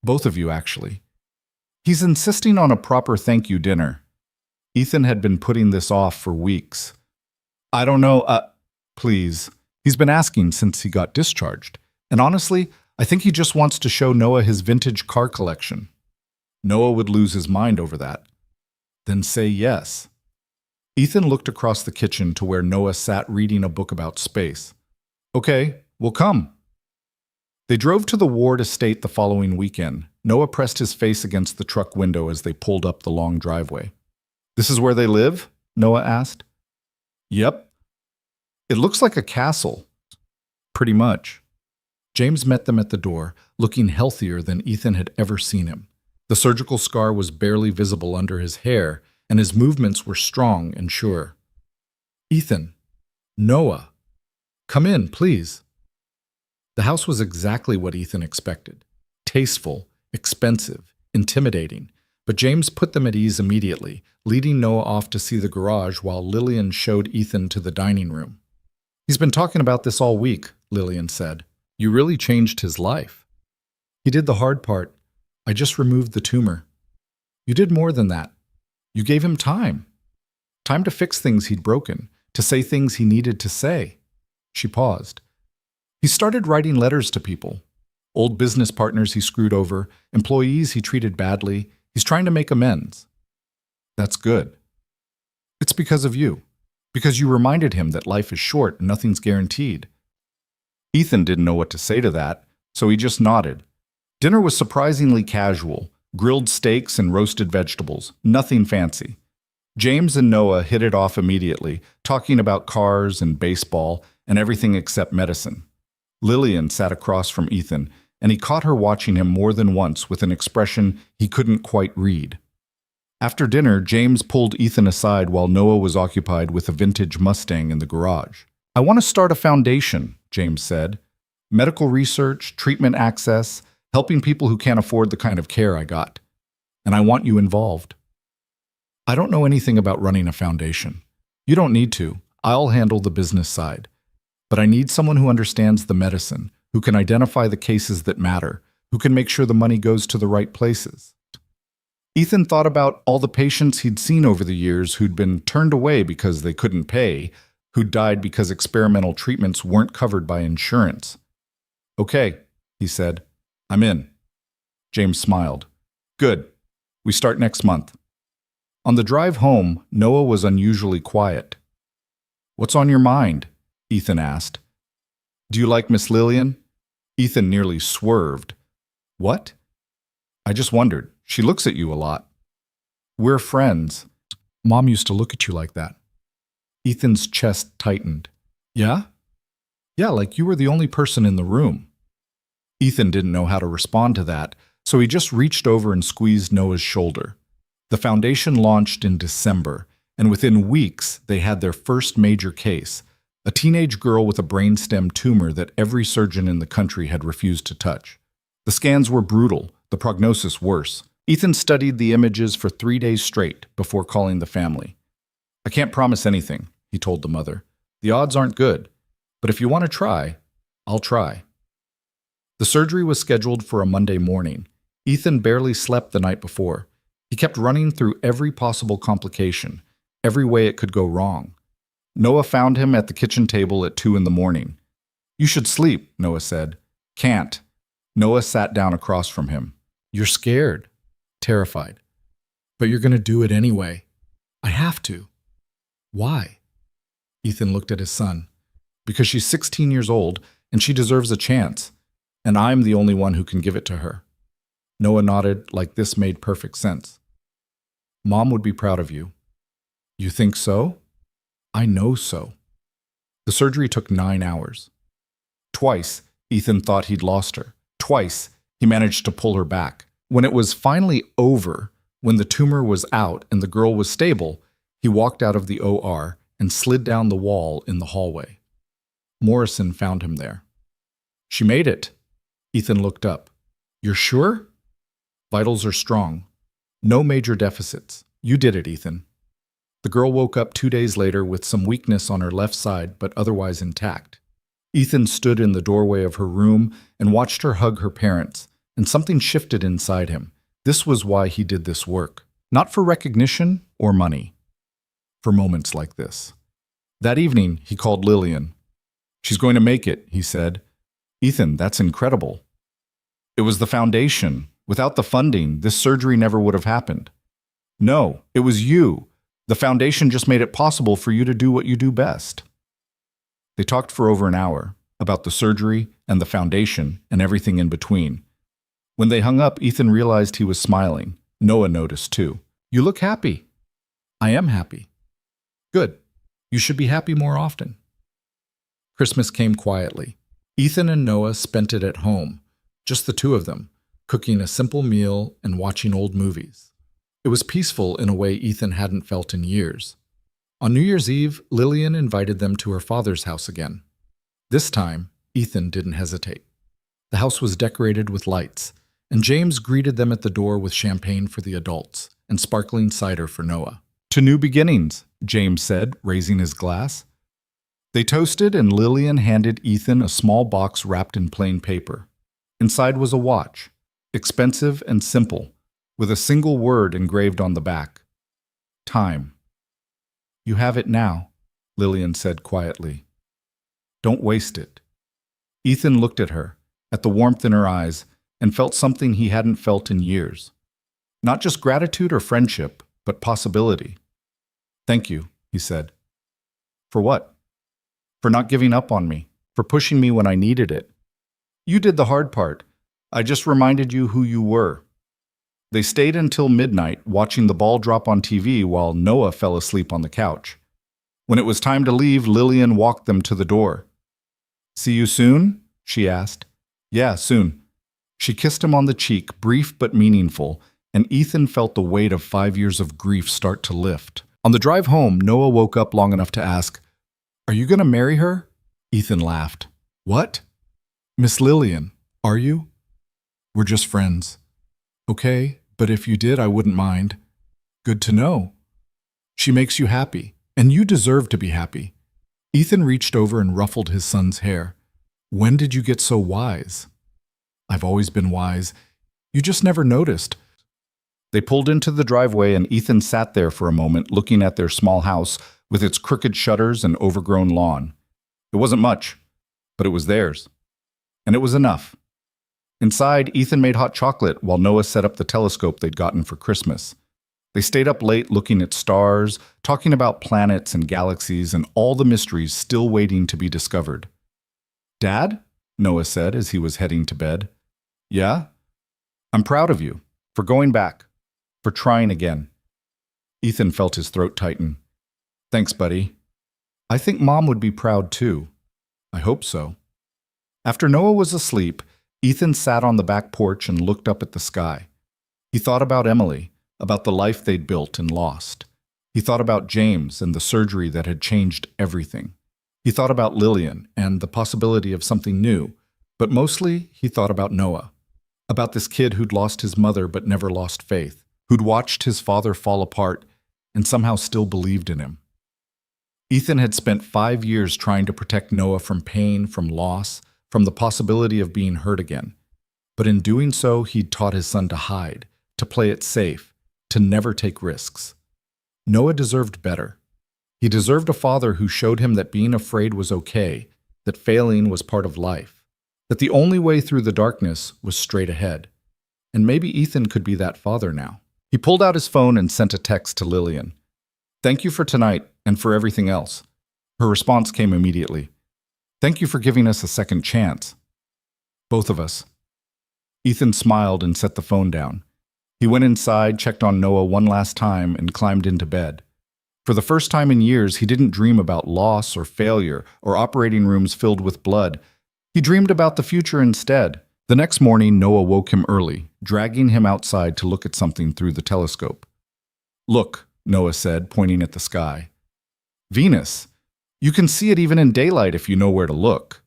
"Both of you, actually. He's insisting on a proper thank you dinner." Ethan had been putting this off for weeks. "I don't know, please." He's been asking since he got discharged. And honestly, I think he just wants to show Noah his vintage car collection. Noah would lose his mind over that. Then say yes. Ethan looked across the kitchen to where Noah sat reading a book about space. "Okay, we'll come." They drove to the Ward estate the following weekend. Noah pressed his face against the truck window as they pulled up the long driveway. "This is where they live?" Noah asked. "Yep." "It looks like a castle." "Pretty much." James met them at the door, looking healthier than Ethan had ever seen him. The surgical scar was barely visible under his hair, and his movements were strong and sure. "Ethan, Noah, come in, please." The house was exactly what Ethan expected. Tasteful, expensive, intimidating. But James put them at ease immediately, leading Noah off to see the garage while Lillian showed Ethan to the dining room. "He's been talking about this all week," Lillian said. "You really changed his life." "He did the hard part. I just removed the tumor." "You did more than that. You gave him time. Time to fix things he'd broken, to say things he needed to say." She paused. "He started writing letters to people. Old business partners he screwed over, employees he treated badly. He's trying to make amends." "That's good." "It's because of you. Because you reminded him that life is short and nothing's guaranteed." Ethan didn't know what to say to that, so he just nodded. Dinner was surprisingly casual. Grilled steaks and roasted vegetables. Nothing fancy. James and Noah hit it off immediately, talking about cars and baseball and everything except medicine. Lillian sat across from Ethan, and he caught her watching him more than once with an expression he couldn't quite read. After dinner, James pulled Ethan aside while Noah was occupied with a vintage Mustang in the garage. "I want to start a foundation," James said. "Medical research, treatment access, helping people who can't afford the kind of care I got. And I want you involved." "I don't know anything about running a foundation." "You don't need to. I'll handle the business side. But I need someone who understands the medicine, who can identify the cases that matter, who can make sure the money goes to the right places." Ethan thought about all the patients he'd seen over the years who'd been turned away because they couldn't pay, who'd died because experimental treatments weren't covered by insurance. "Okay," he said. "I'm in." James smiled. "Good. We start next month." On the drive home, Noah was unusually quiet. "What's on your mind?" Ethan asked. "Do you like Miss Lillian?" Ethan nearly swerved. "What?" "I just wondered. She looks at you a lot." "We're friends. Mom used to look at you like that." Ethan's chest tightened. "Yeah?" "Yeah, like you were the only person in the room." Ethan didn't know how to respond to that, so he just reached over and squeezed Noah's shoulder. The foundation launched in December, and within weeks they had their first major case, a teenage girl with a brainstem tumor that every surgeon in the country had refused to touch. The scans were brutal, the prognosis worse. Ethan studied the images for 3 days straight before calling the family. "I can't promise anything," he told the mother. "The odds aren't good, but if you want to try, I'll try." The surgery was scheduled for a Monday morning. Ethan barely slept the night before. He kept running through every possible complication, every way it could go wrong. Noah found him at the kitchen table at 2 in the morning. "You should sleep," Noah said. "Can't." Noah sat down across from him. "You're scared." "Terrified." "But you're going to do it anyway." "I have to." "Why?" Ethan looked at his son. "Because she's 16 years old, and she deserves a chance, and I'm the only one who can give it to her." Noah nodded like this made perfect sense. "Mom would be proud of you." "You think so?" "I know so." The surgery took 9 hours. Twice, Ethan thought he'd lost her. Twice, he managed to pull her back. When it was finally over, when the tumor was out and the girl was stable, he walked out of the OR and slid down the wall in the hallway. Morrison found him there. "She made it." Ethan looked up. "You're sure?" "Vitals are strong. No major deficits. You did it, Ethan." The girl woke up 2 days later with some weakness on her left side, but otherwise intact. Ethan stood in the doorway of her room and watched her hug her parents, and something shifted inside him. This was why he did this work. Not for recognition or money. For moments like this. That evening, he called Lillian. "She's going to make it," he said. "Ethan, that's incredible." "It was the foundation. Without the funding, this surgery never would have happened." "No, it was you. The foundation just made it possible for you to do what you do best." They talked for over an hour about the surgery and the foundation and everything in between. When they hung up, Ethan realized he was smiling. Noah noticed too. "You look happy." "I am happy." "Good. You should be happy more often." Christmas came quietly. Ethan and Noah spent it at home, just the two of them, cooking a simple meal and watching old movies. It was peaceful in a way Ethan hadn't felt in years. On New Year's Eve, Lillian invited them to her father's house again. This time, Ethan didn't hesitate. The house was decorated with lights, and James greeted them at the door with champagne for the adults and sparkling cider for Noah. "To new beginnings," James said, raising his glass. They toasted, and Lillian handed Ethan a small box wrapped in plain paper. Inside was a watch, expensive and simple, with a single word engraved on the back. Time. "You have it now," Lillian said quietly. "Don't waste it." Ethan looked at her, at the warmth in her eyes, and felt something he hadn't felt in years. Not just gratitude or friendship, but possibility. "Thank you," he said. "For what?" "For not giving up on me, for pushing me when I needed it. You did the hard part. I just reminded you who you were." They stayed until midnight, watching the ball drop on TV while Noah fell asleep on the couch. When it was time to leave, Lillian walked them to the door. "See you soon?" she asked. "Yeah, soon." She kissed him on the cheek, brief but meaningful, and Ethan felt the weight of 5 years of grief start to lift. On the drive home, Noah woke up long enough to ask, "Are you going to marry her?" Ethan laughed. "What?" "Miss Lillian, are you?" "We're just friends." "Okay, but if you did, I wouldn't mind." "Good to know." "She makes you happy, and you deserve to be happy." Ethan reached over and ruffled his son's hair. "When did you get so wise?" "I've always been wise. You just never noticed." They pulled into the driveway, and Ethan sat there for a moment looking at their small house with its crooked shutters and overgrown lawn. It wasn't much, but it was theirs. And it was enough. Inside, Ethan made hot chocolate while Noah set up the telescope they'd gotten for Christmas. They stayed up late looking at stars, talking about planets and galaxies and all the mysteries still waiting to be discovered. "Dad?" Noah said as he was heading to bed. "Yeah? I'm proud of you, for going back, for trying again." Ethan felt his throat tighten. "Thanks, buddy. I think Mom would be proud too. I hope so." After Noah was asleep, Ethan sat on the back porch and looked up at the sky. He thought about Emily, about the life they'd built and lost. He thought about James and the surgery that had changed everything. He thought about Lillian and the possibility of something new, but mostly he thought about Noah, about this kid who'd lost his mother but never lost faith, who'd watched his father fall apart and somehow still believed in him. Ethan had spent 5 years trying to protect Noah from pain, from loss, from the possibility of being hurt again. But in doing so, he'd taught his son to hide, to play it safe, to never take risks. Noah deserved better. He deserved a father who showed him that being afraid was okay, that failing was part of life, that the only way through the darkness was straight ahead. And maybe Ethan could be that father now. He pulled out his phone and sent a text to Lillian. "Thank you for tonight and for everything else." Her response came immediately. "Thank you for giving us a second chance." "Both of us." Ethan smiled and set the phone down. He went inside, checked on Noah one last time, and climbed into bed. For the first time in years, he didn't dream about loss or failure or operating rooms filled with blood. He dreamed about the future instead. The next morning, Noah woke him early, dragging him outside to look at something through the telescope. "Look," Noah said, pointing at the sky. "Venus. You can see it even in daylight if you know where to look."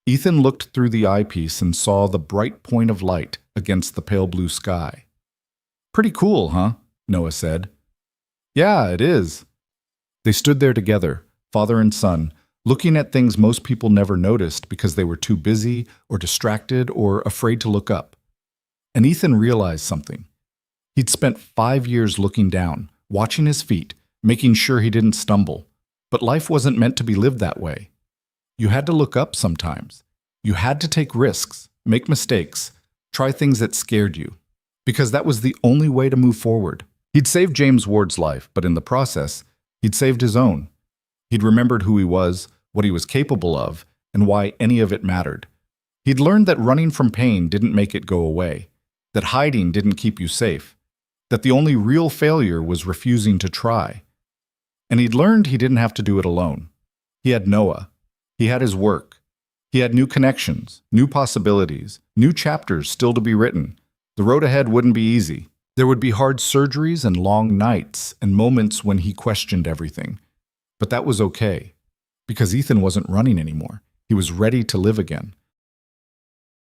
Ethan looked through the eyepiece and saw the bright point of light against the pale blue sky. "Pretty cool, huh?" Noah said. "Yeah, it is." They stood there together, father and son, looking at things most people never noticed because they were too busy or distracted or afraid to look up. And Ethan realized something. He'd spent 5 years looking down, watching his feet, making sure he didn't stumble. But life wasn't meant to be lived that way. You had to look up sometimes. You had to take risks, make mistakes, try things that scared you. Because that was the only way to move forward. He'd saved James Ward's life, but in the process, he'd saved his own. He'd remembered who he was, what he was capable of, and why any of it mattered. He'd learned that running from pain didn't make it go away, that hiding didn't keep you safe, that the only real failure was refusing to try. And he'd learned he didn't have to do it alone. He had Noah. He had his work. He had new connections, new possibilities, new chapters still to be written. The road ahead wouldn't be easy. There would be hard surgeries and long nights and moments when he questioned everything. But that was okay, because Ethan wasn't running anymore. He was ready to live again.